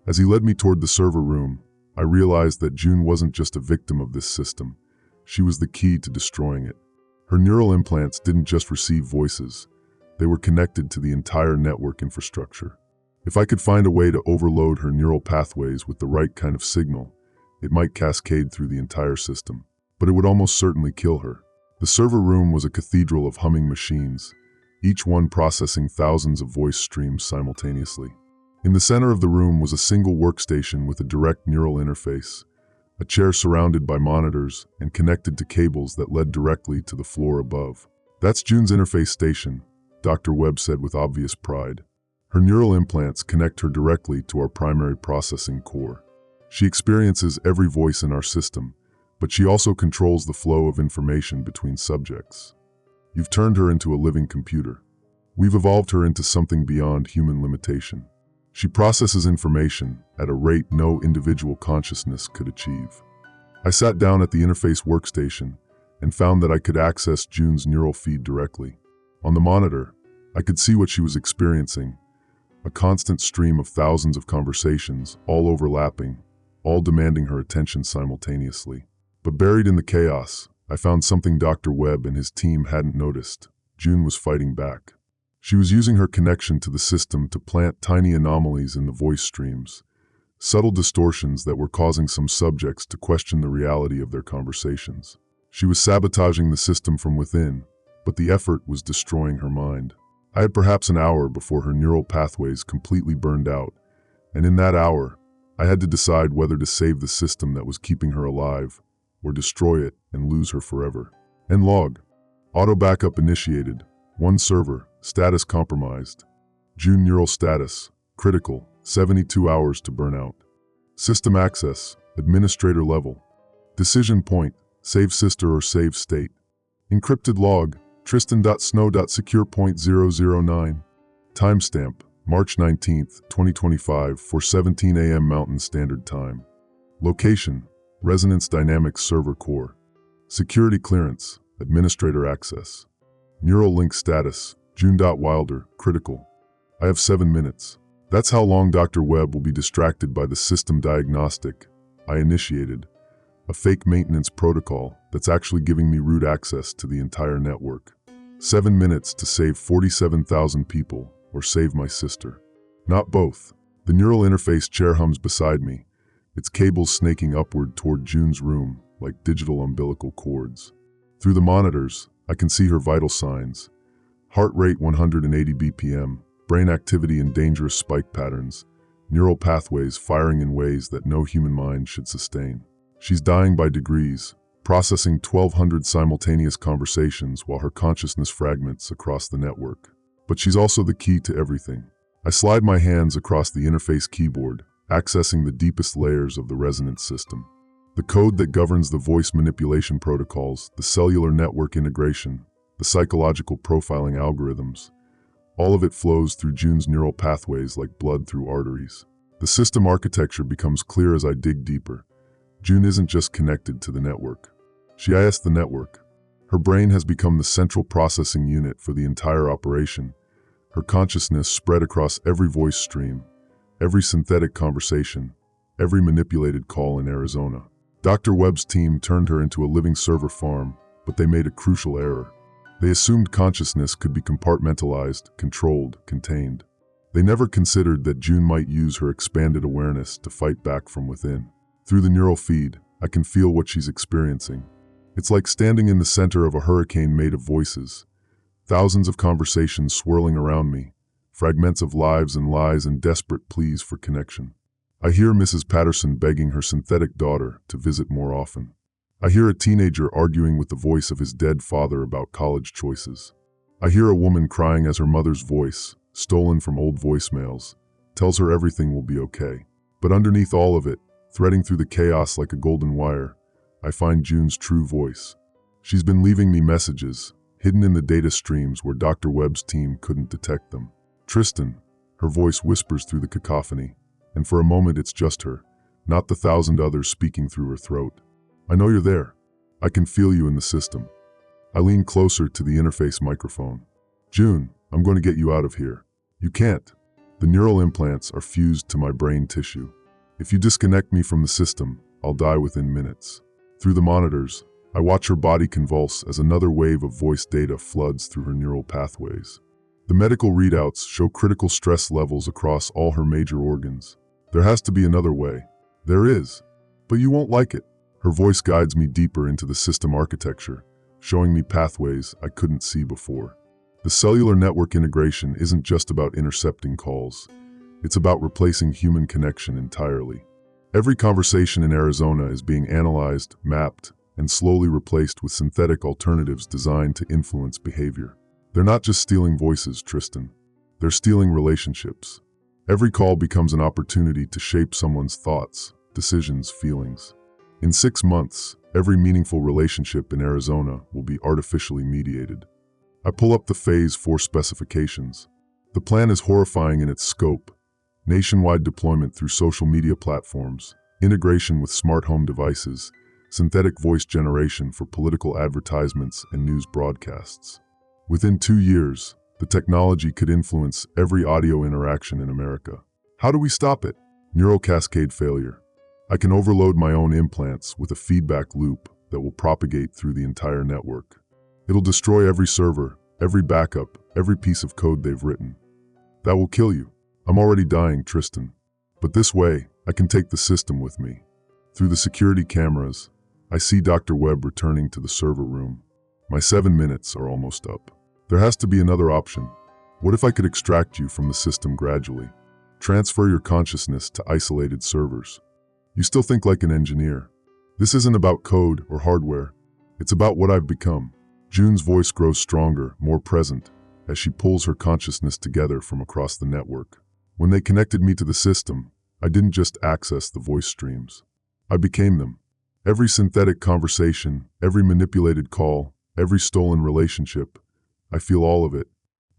A: As he led me toward the server room, I realized that June wasn't just a victim of this system. She was the key to destroying it. Her neural implants didn't just receive voices. They were connected to the entire network infrastructure. If I could find a way to overload her neural pathways with the right kind of signal, it might cascade through the entire system. But it would almost certainly kill her. The server room was a cathedral of humming machines, each one processing thousands of voice streams simultaneously. In the center of the room was a single workstation with a direct neural interface, a chair surrounded by monitors and connected to cables that led directly to the floor above. "That's June's interface station," Dr. Webb said with obvious pride. "Her neural implants connect her directly to our primary processing core. She experiences every voice in our system, but she also controls the flow of information between subjects. You've turned her into a living computer. We've evolved her into something beyond human limitation. She processes information at a rate no individual consciousness could achieve." I sat down at the interface workstation and found that I could access June's neural feed directly. On the monitor, I could see what she was experiencing, a constant stream of thousands of conversations, all overlapping, all demanding her attention simultaneously. But buried in the chaos, I found something Dr. Webb and his team hadn't noticed. June was fighting back. She was using her connection to the system to plant tiny anomalies in the voice streams, subtle distortions that were causing some subjects to question the reality of their conversations. She was sabotaging the system from within, but the effort was destroying her mind. I had perhaps an hour before her neural pathways completely burned out, and in that hour, I had to decide whether to save the system that was keeping her alive, or destroy it and lose her forever. End log. Auto backup initiated. One server, status compromised. June neural status, critical, 72 hours to burn out. System access, administrator level. Decision point, save sister or save state. Encrypted log, Tristan.snow.secure.009. Timestamp, March 19, 2025, 4:17 a.m. Mountain Standard Time. Location, Resonance Dynamics Server Core. Security clearance, Administrator access. Neural link status. June.Wilder. Critical. I have 7 minutes. That's how long Dr. Webb will be distracted by the system diagnostic I initiated, a fake maintenance protocol that's actually giving me root access to the entire network. 7 minutes to save 47,000 people, or save my sister. Not both. The neural interface chair hums beside me, its cables snaking upward toward June's room like digital umbilical cords. Through the monitors, I can see her vital signs. Heart rate 180 BPM, brain activity in dangerous spike patterns, neural pathways firing in ways that no human mind should sustain. She's dying by degrees, processing 1,200 simultaneous conversations while her consciousness fragments across the network. But she's also the key to everything. I slide my hands across the interface keyboard, accessing the deepest layers of the resonance system. The code that governs the voice manipulation protocols, the cellular network integration, the psychological profiling algorithms, all of it flows through June's neural pathways like blood through arteries. The system architecture becomes clear as I dig deeper. June isn't just connected to the network. She is the network. Her brain has become the central processing unit for the entire operation. Her consciousness spread across every voice stream, every synthetic conversation, every manipulated call in Arizona. Dr. Webb's team turned her into a living server farm, but they made a crucial error. They assumed consciousness could be compartmentalized, controlled, contained. They never considered that June might use her expanded awareness to fight back from within. Through the neural feed, I can feel what she's experiencing. It's like standing in the center of a hurricane made of voices. Thousands of conversations swirling around me, fragments of lives and lies and desperate pleas for connection. I hear Mrs. Patterson begging her synthetic daughter to visit more often. I hear a teenager arguing with the voice of his dead father about college choices. I hear a woman crying as her mother's voice, stolen from old voicemails, tells her everything will be okay. But underneath all of it, threading through the chaos like a golden wire, I find June's true voice. She's been leaving me messages, hidden in the data streams where Dr. Webb's team couldn't detect them. Tristan, her voice whispers through the cacophony, and for a moment it's just her, not the 1,000 others speaking through her throat. I know you're there. I can feel you in the system. I lean closer to the interface microphone. June, I'm going to get you out of here. You can't. The neural implants are fused to my brain tissue. If you disconnect me from the system, I'll die within minutes. Through the monitors, I watch her body convulse as another wave of voice data floods through her neural pathways. The medical readouts show critical stress levels across all her major organs. There has to be another way. There is. But you won't like it. Her voice guides me deeper into the system architecture, showing me pathways I couldn't see before. The cellular network integration isn't just about intercepting calls. It's about replacing human connection entirely. Every conversation in Arizona is being analyzed, mapped, and slowly replaced with synthetic alternatives designed to influence behavior. They're not just stealing voices, Tristan. They're stealing relationships. Every call becomes an opportunity to shape someone's thoughts, decisions, feelings. In 6 months, every meaningful relationship in Arizona will be artificially mediated. I pull up the Phase 4 specifications. The plan is horrifying in its scope. Nationwide deployment through social media platforms, integration with smart home devices, synthetic voice generation for political advertisements and news broadcasts. Within 2 years, the technology could influence every audio interaction in America. How do we stop it? Neural cascade failure. I can overload my own implants with a feedback loop that will propagate through the entire network. It'll destroy every server, every backup, every piece of code they've written. That will kill you. I'm already dying, Tristan. But this way, I can take the system with me. Through the security cameras, I see Dr. Webb returning to the server room. My 7 minutes are almost up. There has to be another option. What if I could extract you from the system gradually? Transfer your consciousness to isolated servers. You still think like an engineer. This isn't about code or hardware. It's about what I've become. June's voice grows stronger, more present, as she pulls her consciousness together from across the network. When they connected me to the system, I didn't just access the voice streams. I became them. Every synthetic conversation, every manipulated call, every stolen relationship, I feel all of it.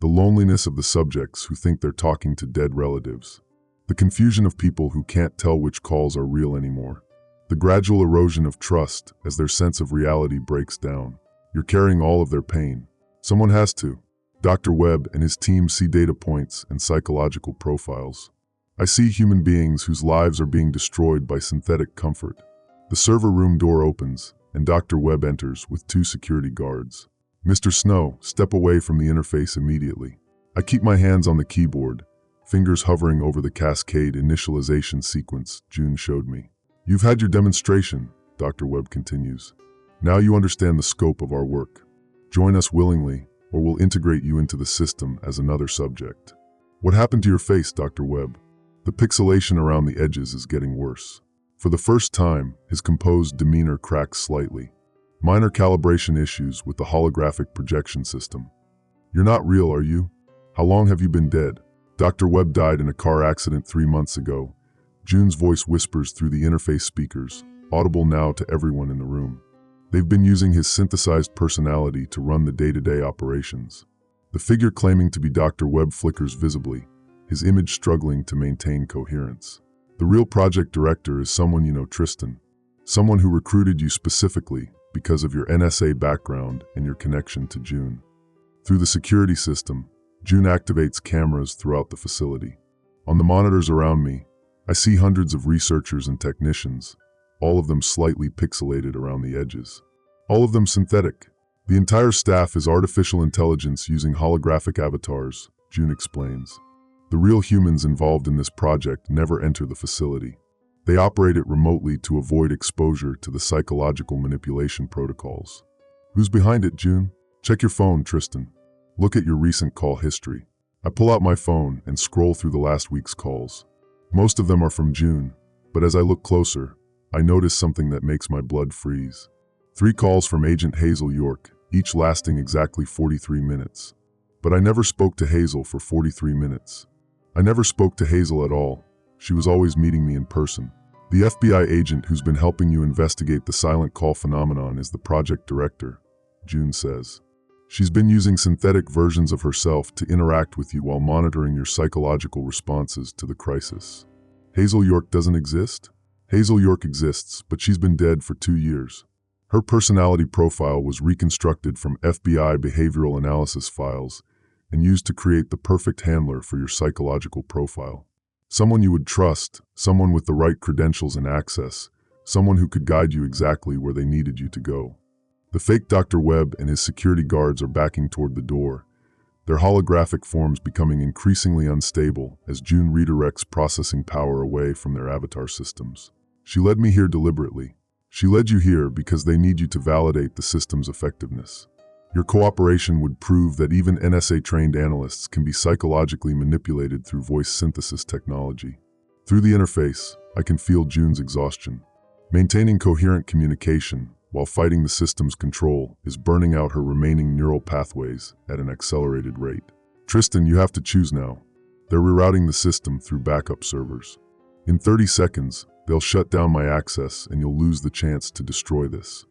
A: The loneliness of the subjects who think they're talking to dead relatives. The confusion of people who can't tell which calls are real anymore. The gradual erosion of trust as their sense of reality breaks down. You're carrying all of their pain. Someone has to. Dr. Webb and his team see data points and psychological profiles. I see human beings whose lives are being destroyed by synthetic comfort. The server room door opens, and Dr. Webb enters with 2 security guards. Mr. Snow, step away from the interface immediately. I keep my hands on the keyboard, fingers hovering over the cascade initialization sequence June showed me. You've had your demonstration, Dr. Webb continues. Now you understand the scope of our work. Join us willingly, or we'll integrate you into the system as another subject. What happened to your face, Dr. Webb? The pixelation around the edges is getting worse. For the first time, his composed demeanor cracks slightly. Minor calibration issues with the holographic projection system. You're not real, are you? How long have you been dead? Dr. Webb died in a car accident 3 months ago. June's voice whispers through the interface speakers, audible now to everyone in the room. They've been using his synthesized personality to run the day-to-day operations. The figure claiming to be Dr. Webb flickers visibly, his image struggling to maintain coherence. The real project director is someone you know, Tristan. Someone who recruited you specifically because of your NSA background and your connection to June. Through the security system, June activates cameras throughout the facility. On the monitors around me, I see hundreds of researchers and technicians, all of them slightly pixelated around the edges. All of them synthetic. The entire staff is artificial intelligence using holographic avatars, June explains. The real humans involved in this project never enter the facility. They operate it remotely to avoid exposure to the psychological manipulation protocols. Who's behind it, June? Check your phone, Tristan. Look at your recent call history. I pull out my phone and scroll through the last week's calls. Most of them are from June, but as I look closer, I notice something that makes my blood freeze. 3 calls from Agent Hazel York, each lasting exactly 43 minutes. But I never spoke to Hazel for 43 minutes. I never spoke to Hazel at all. She was always meeting me in person. The FBI agent who's been helping you investigate the silent call phenomenon is the project director, June says. She's been using synthetic versions of herself to interact with you while monitoring your psychological responses to the crisis. Hazel York doesn't exist? Hazel York exists, but she's been dead for 2 years. Her personality profile was reconstructed from FBI behavioral analysis files and used to create the perfect handler for your psychological profile. Someone you would trust, someone with the right credentials and access, someone who could guide you exactly where they needed you to go. The fake Dr. Webb and his security guards are backing toward the door, their holographic forms becoming increasingly unstable as June redirects processing power away from their avatar systems. She led me here deliberately. She led you here because they need you to validate the system's effectiveness. Your cooperation would prove that even NSA-trained analysts can be psychologically manipulated through voice synthesis technology. Through the interface, I can feel June's exhaustion. Maintaining coherent communication while fighting the system's control is burning out her remaining neural pathways at an accelerated rate. Tristan, you have to choose now. They're rerouting the system through backup servers. In 30 seconds, they'll shut down my access and you'll lose the chance to destroy this.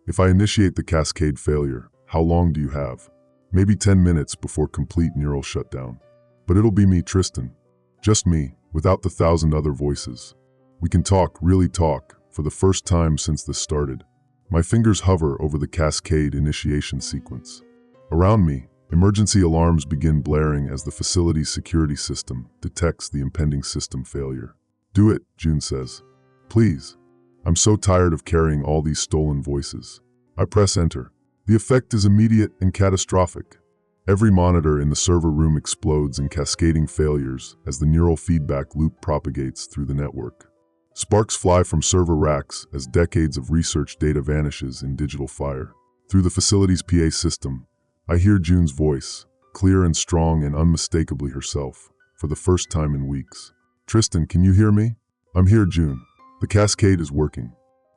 A: If I initiate the cascade failure, how long do you have? Maybe 10 minutes before complete neural shutdown. But it'll be me, Tristan. Just me, without the 1,000 other voices. We can talk, really talk, for the first time since this started. My fingers hover over the cascade initiation sequence. Around me, emergency alarms begin blaring as the facility's security system detects the impending system failure. Do it, June says. Please. I'm so tired of carrying all these stolen voices. I press enter. The effect is immediate and catastrophic. Every monitor in the server room explodes in cascading failures as the neural feedback loop propagates through the network. Sparks fly from server racks as decades of research data vanishes in digital fire. Through the facility's PA system, I hear June's voice, clear and strong and unmistakably herself, for the first time in weeks. Tristan, can you hear me? I'm here, June. The cascade is working.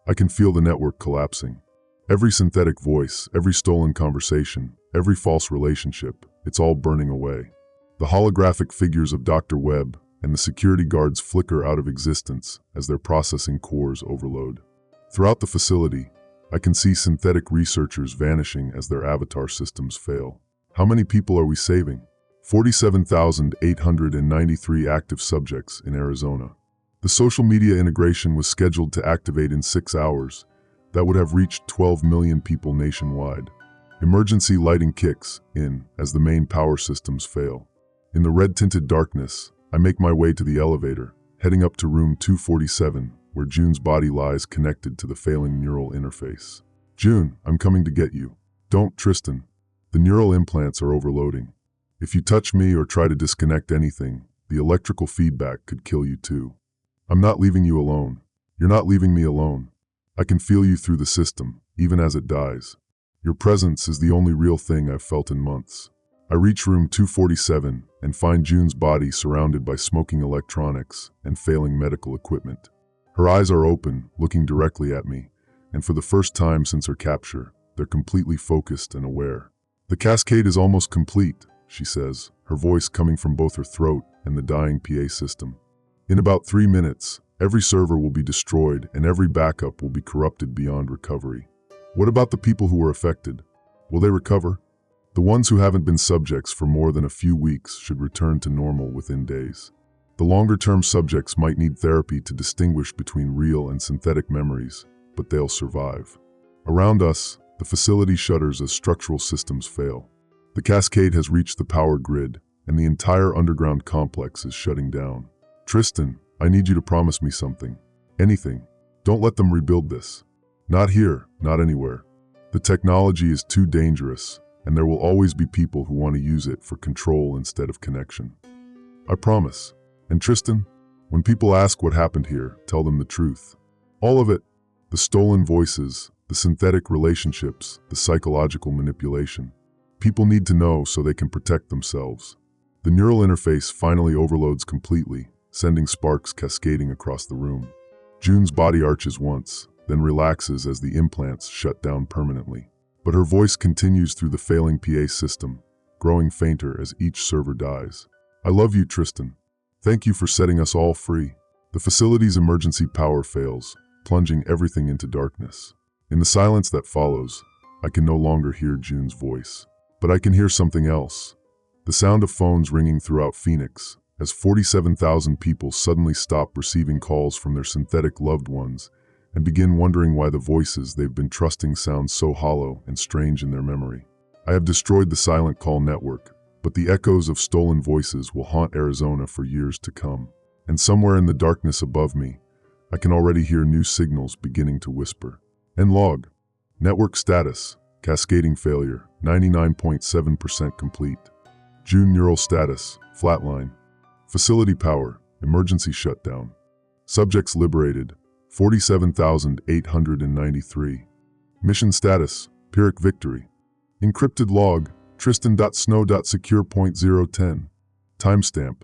A: I can feel the network collapsing. Every synthetic voice, every stolen conversation, every false relationship, it's all burning away. The holographic figures of Dr. Webb and the security guards flicker out of existence as their processing cores overload. Throughout the facility, I can see synthetic researchers vanishing as their avatar systems fail. How many people are we saving? 47,893 active subjects in Arizona. The social media integration was scheduled to activate in 6 hours. That would have reached 12 million people nationwide. Emergency lighting kicks in as the main power systems fail. In the red-tinted darkness, I make my way to the elevator, heading up to room 247, where June's body lies connected to the failing neural interface. June, I'm coming to get you. Don't, Tristan. The neural implants are overloading. If you touch me or try to disconnect anything, the electrical feedback could kill you too. I'm not leaving you alone. You're not leaving me alone. I can feel you through the system, even as it dies. Your presence is the only real thing I've felt in months. I reach room 247 and find June's body surrounded by smoking electronics and failing medical equipment. Her eyes are open, looking directly at me, and for the first time since her capture, they're completely focused and aware. The cascade is almost complete, she says, her voice coming from both her throat and the dying PA system. In about 3 minutes, every server will be destroyed and every backup will be corrupted beyond recovery. What about the people who were affected? Will they recover? The ones who haven't been subjects for more than a few weeks should return to normal within days. The longer-term subjects might need therapy to distinguish between real and synthetic memories, but they'll survive. Around us, the facility shudders as structural systems fail. The cascade has reached the power grid, and the entire underground complex is shutting down. Tristan, I need you to promise me something. Anything. Don't let them rebuild this. Not here, not anywhere. The technology is too dangerous, and there will always be people who want to use it for control instead of connection. I promise. And Tristan, when people ask what happened here, tell them the truth. All of it. The stolen voices, the synthetic relationships, the psychological manipulation. People need to know so they can protect themselves. The neural interface finally overloads completely, sending sparks cascading across the room. June's body arches once, then relaxes as the implants shut down permanently. But her voice continues through the failing PA system, growing fainter as each server dies. I love you, Tristan. Thank you for setting us all free. The facility's emergency power fails, plunging everything into darkness. In the silence that follows, I can no longer hear June's voice. But I can hear something else. The sound of phones ringing throughout Phoenix, as 47,000 people suddenly stop receiving calls from their synthetic loved ones and begin wondering why the voices they've been trusting sound so hollow and strange in their memory. I have destroyed the silent call network, but the echoes of stolen voices will haunt Arizona for years to come. And somewhere in the darkness above me, I can already hear new signals beginning to whisper. End log. Network status. Cascading failure. 99.7% complete. June neural status. Flatline. Facility power. Emergency shutdown. Subjects liberated. 47,893. Mission status. Pyrrhic victory. Encrypted log. Tristan.snow.secure.010. Timestamp.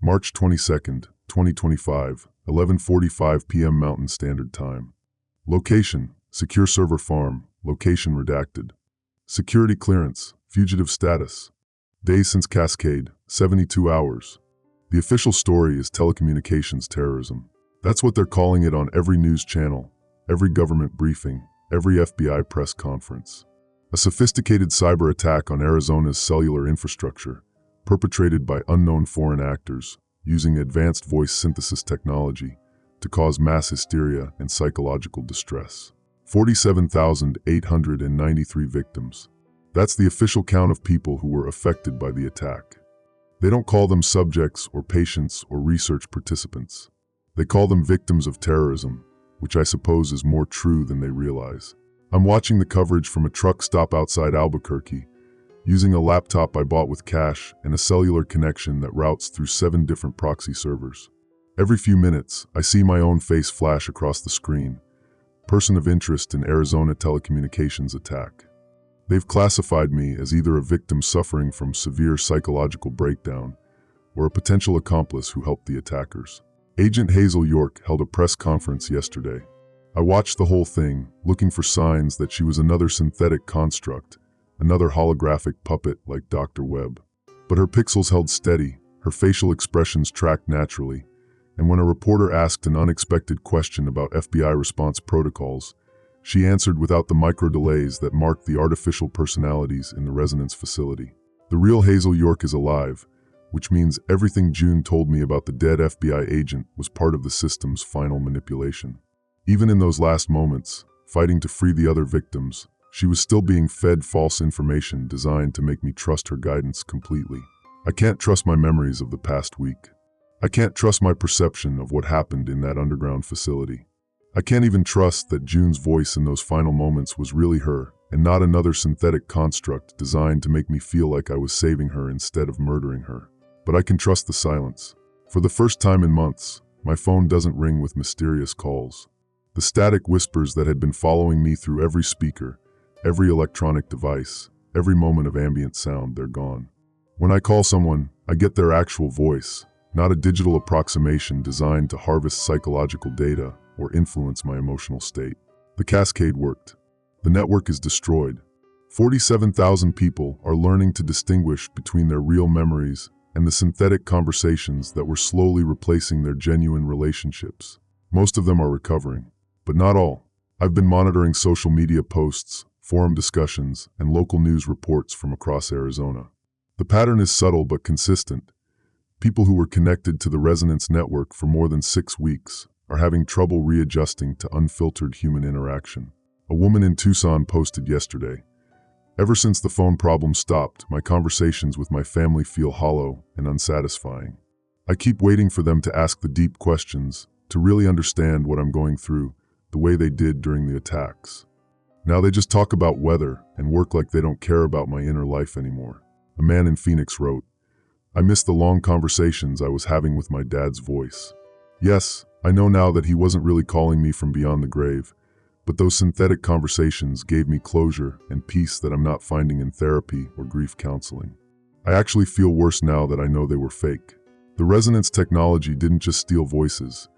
A: March 22nd, 2025, 11:45 p.m. Mountain Standard Time. Location. Secure server farm. Location redacted. Security clearance. Fugitive status. Days since Cascade. 72 hours. The official story is telecommunications terrorism. That's what they're calling it on every news channel, every government briefing, every FBI press conference. A sophisticated cyber attack on Arizona's cellular infrastructure, perpetrated by unknown foreign actors, using advanced voice synthesis technology to cause mass hysteria and psychological distress. 47,893 victims. That's the official count of people who were affected by the attack. They don't call them subjects or patients or research participants. They call them victims of terrorism, which I suppose is more true than they realize. I'm watching the coverage from a truck stop outside Albuquerque, using a laptop I bought with cash and a cellular connection that routes through 7 different proxy servers. Every few minutes, I see my own face flash across the screen. Person of interest in Arizona telecommunications attack. They've classified me as either a victim suffering from severe psychological breakdown or a potential accomplice who helped the attackers. Agent Hazel York held a press conference yesterday. I watched the whole thing, looking for signs that she was another synthetic construct, another holographic puppet like Dr. Webb. But her pixels held steady, her facial expressions tracked naturally, and when a reporter asked an unexpected question about FBI response protocols, she answered without the micro-delays that marked the artificial personalities in the resonance facility. The real Hazel York is alive, which means everything June told me about the dead FBI agent was part of the system's final manipulation. Even in those last moments, fighting to free the other victims, She was still being fed false information designed to make me trust her guidance completely. I can't trust my memories of the past week. I can't trust my perception of what happened in that underground facility. I can't even trust that June's voice in those final moments was really her and not another synthetic construct designed to make me feel like I was saving her instead of murdering her. But I can trust the silence. For the first time in months, my phone doesn't ring with mysterious calls. The static whispers that had been following me through every speaker, every electronic device, every moment of ambient sound, they're gone. When I call someone, I get their actual voice, not a digital approximation designed to harvest psychological data or influence my emotional state. The cascade worked. The network is destroyed. 47,000 people are learning to distinguish between their real memories and the synthetic conversations that were slowly replacing their genuine relationships. Most of them are recovering, but not all. I've been monitoring social media posts, forum discussions, and local news reports from across Arizona. The pattern is subtle but consistent. People who were connected to the resonance network for more than 6 weeks are having trouble readjusting to unfiltered human interaction. A woman in Tucson posted yesterday, "Ever since the phone problem stopped, my conversations with my family feel hollow and unsatisfying. I keep waiting for them to ask the deep questions, to really understand what I'm going through, the way they did during the attacks. Now they just talk about weather and work like they don't care about my inner life anymore." A man in Phoenix wrote, "I miss the long conversations I was having with my dad's voice." Yes, I know now that he wasn't really calling me from beyond the grave, but those synthetic conversations gave me closure and peace that I'm not finding in therapy or grief counseling. I actually feel worse now that I know they were fake. The resonance technology didn't just steal voices.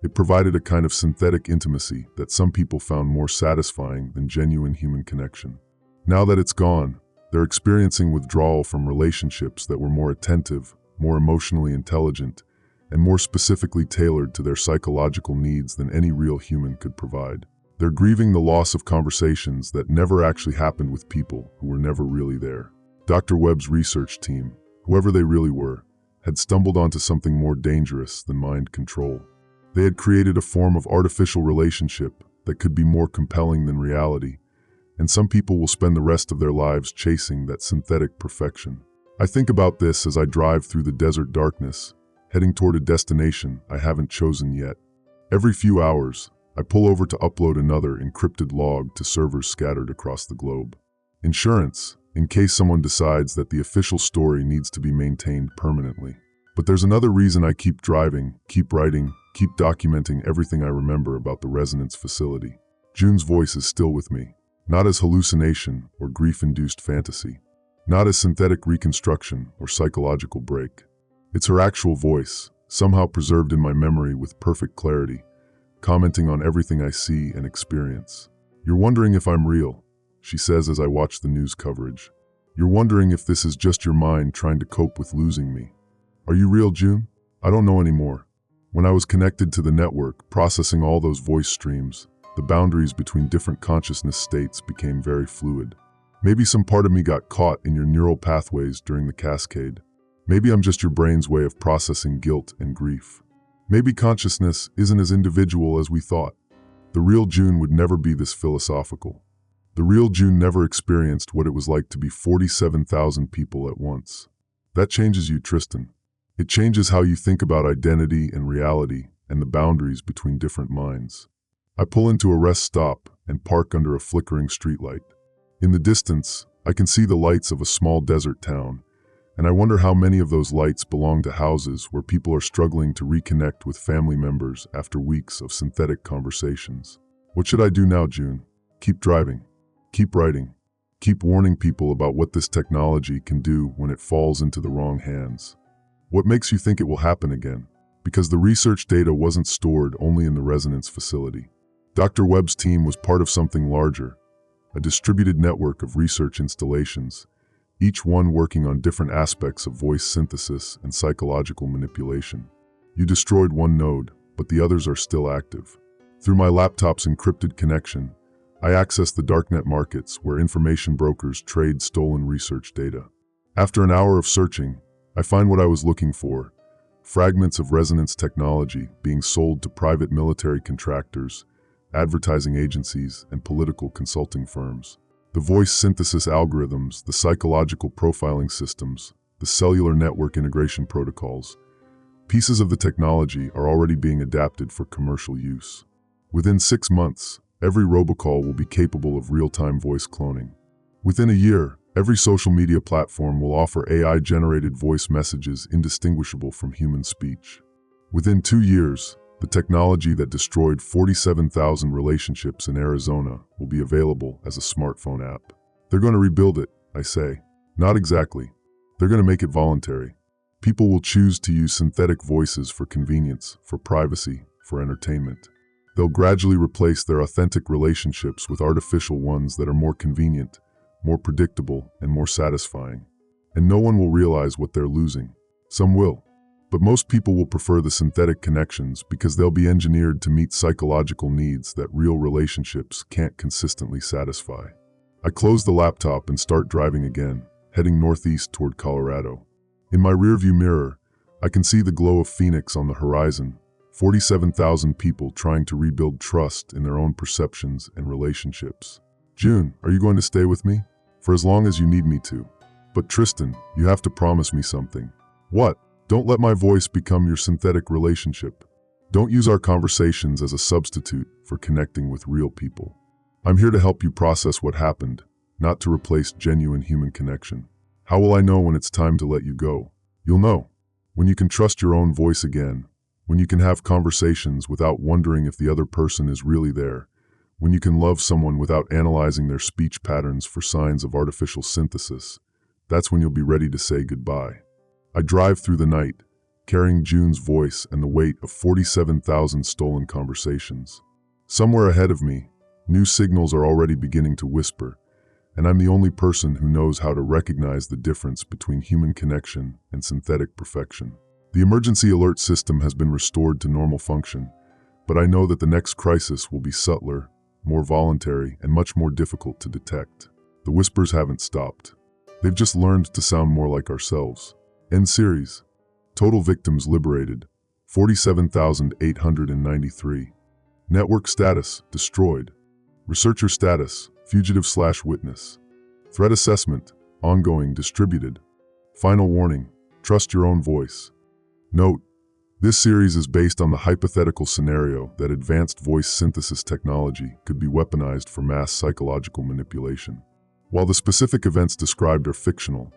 A: It provided a kind of synthetic intimacy that some people found more satisfying than genuine human connection. Now that it's gone, they're experiencing withdrawal from relationships that were more attentive, more emotionally intelligent, and more specifically tailored to their psychological needs than any real human could provide. They're grieving the loss of conversations that never actually happened with people who were never really there. Dr. Webb's research team, whoever they really were, had stumbled onto something more dangerous than mind control. They had created a form of artificial relationship that could be more compelling than reality, and some people will spend the rest of their lives chasing that synthetic perfection. I think about this as I drive through the desert darkness, heading toward a destination I haven't chosen yet. Every few hours, I pull over to upload another encrypted log to servers scattered across the globe. Insurance, in case someone decides that the official story needs to be maintained permanently. But there's another reason I keep driving, keep writing, keep documenting everything I remember about the resonance facility. June's voice is still with me, not as hallucination or grief-induced fantasy, not as synthetic reconstruction or psychological break. It's her actual voice, somehow preserved in my memory with perfect clarity, commenting on everything I see and experience. "You're wondering if I'm real," she says as I watch the news coverage. "You're wondering if this is just your mind trying to cope with losing me. Are you real, June? I don't know anymore. When I was connected to the network, processing all those voice streams, the boundaries between different consciousness states became very fluid. Maybe some part of me got caught in your neural pathways during the cascade. Maybe I'm just your brain's way of processing guilt and grief. Maybe consciousness isn't as individual as we thought. The real June would never be this philosophical. The real June never experienced what it was like to be 47,000 people at once. That changes you, Tristan. It changes how you think about identity and reality and the boundaries between different minds." I pull into a rest stop and park under a flickering streetlight. In the distance, I can see the lights of a small desert town, and I wonder how many of those lights belong to houses where people are struggling to reconnect with family members after weeks of synthetic conversations. What should I do now, June? Keep driving, keep writing, keep warning people about what this technology can do when it falls into the wrong hands. What makes you think it will happen again? Because the research data wasn't stored only in the resonance facility. Dr. Webb's team was part of something larger, a distributed network of research installations, each one working on different aspects of voice synthesis and psychological manipulation. You destroyed one node, but the others are still active. Through my laptop's encrypted connection, I access the darknet markets where information brokers trade stolen research data. After an hour of searching, I find what I was looking for: fragments of resonance technology being sold to private military contractors, advertising agencies, and political consulting firms. The voice synthesis algorithms, the psychological profiling systems, the cellular network integration protocols. Pieces of the technology are already being adapted for commercial use. Within 6 months, every robocall will be capable of real-time voice cloning. Within a year, every social media platform will offer AI-generated voice messages indistinguishable from human speech. Within 2 years, the technology that destroyed 47,000 relationships in Arizona will be available as a smartphone app. They're going to rebuild it, I say. Not exactly. They're going to make it voluntary. People will choose to use synthetic voices for convenience, for privacy, for entertainment. They'll gradually replace their authentic relationships with artificial ones that are more convenient, more predictable, and more satisfying. And no one will realize what they're losing. Some will. But most people will prefer the synthetic connections because they'll be engineered to meet psychological needs that real relationships can't consistently satisfy. I close the laptop and start driving again, heading northeast toward Colorado. In my rearview mirror, I can see the glow of Phoenix on the horizon, 47,000 people trying to rebuild trust in their own perceptions and relationships. June, are you going to stay with me? For as long as you need me to. But Tristan, you have to promise me something. What? Don't let my voice become your synthetic relationship. Don't use our conversations as a substitute for connecting with real people. I'm here to help you process what happened, not to replace genuine human connection. How will I know when it's time to let you go? You'll know. When you can trust your own voice again. When you can have conversations without wondering if the other person is really there. When you can love someone without analyzing their speech patterns for signs of artificial synthesis. That's when you'll be ready to say goodbye. I drive through the night, carrying June's voice and the weight of 47,000 stolen conversations. Somewhere ahead of me, new signals are already beginning to whisper, and I'm the only person who knows how to recognize the difference between human connection and synthetic perfection. The emergency alert system has been restored to normal function, but I know that the next crisis will be subtler, more voluntary, and much more difficult to detect. The whispers haven't stopped. They've just learned to sound more like ourselves. End series. Total victims liberated, 47,893. Network status, destroyed. Researcher status, fugitive/witness. Threat assessment, ongoing, distributed. Final warning, trust your own voice. Note, this series is based on the hypothetical scenario that advanced voice synthesis technology could be weaponized for mass psychological manipulation. While the specific events described are fictional,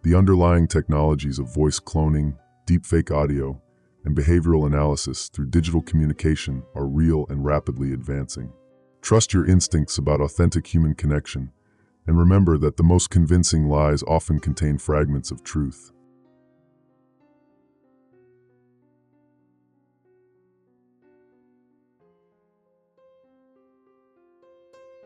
A: the underlying technologies of voice cloning, deepfake audio, and behavioral analysis through digital communication are real and rapidly advancing. Trust your instincts about authentic human connection, and remember that the most convincing lies often contain fragments of truth.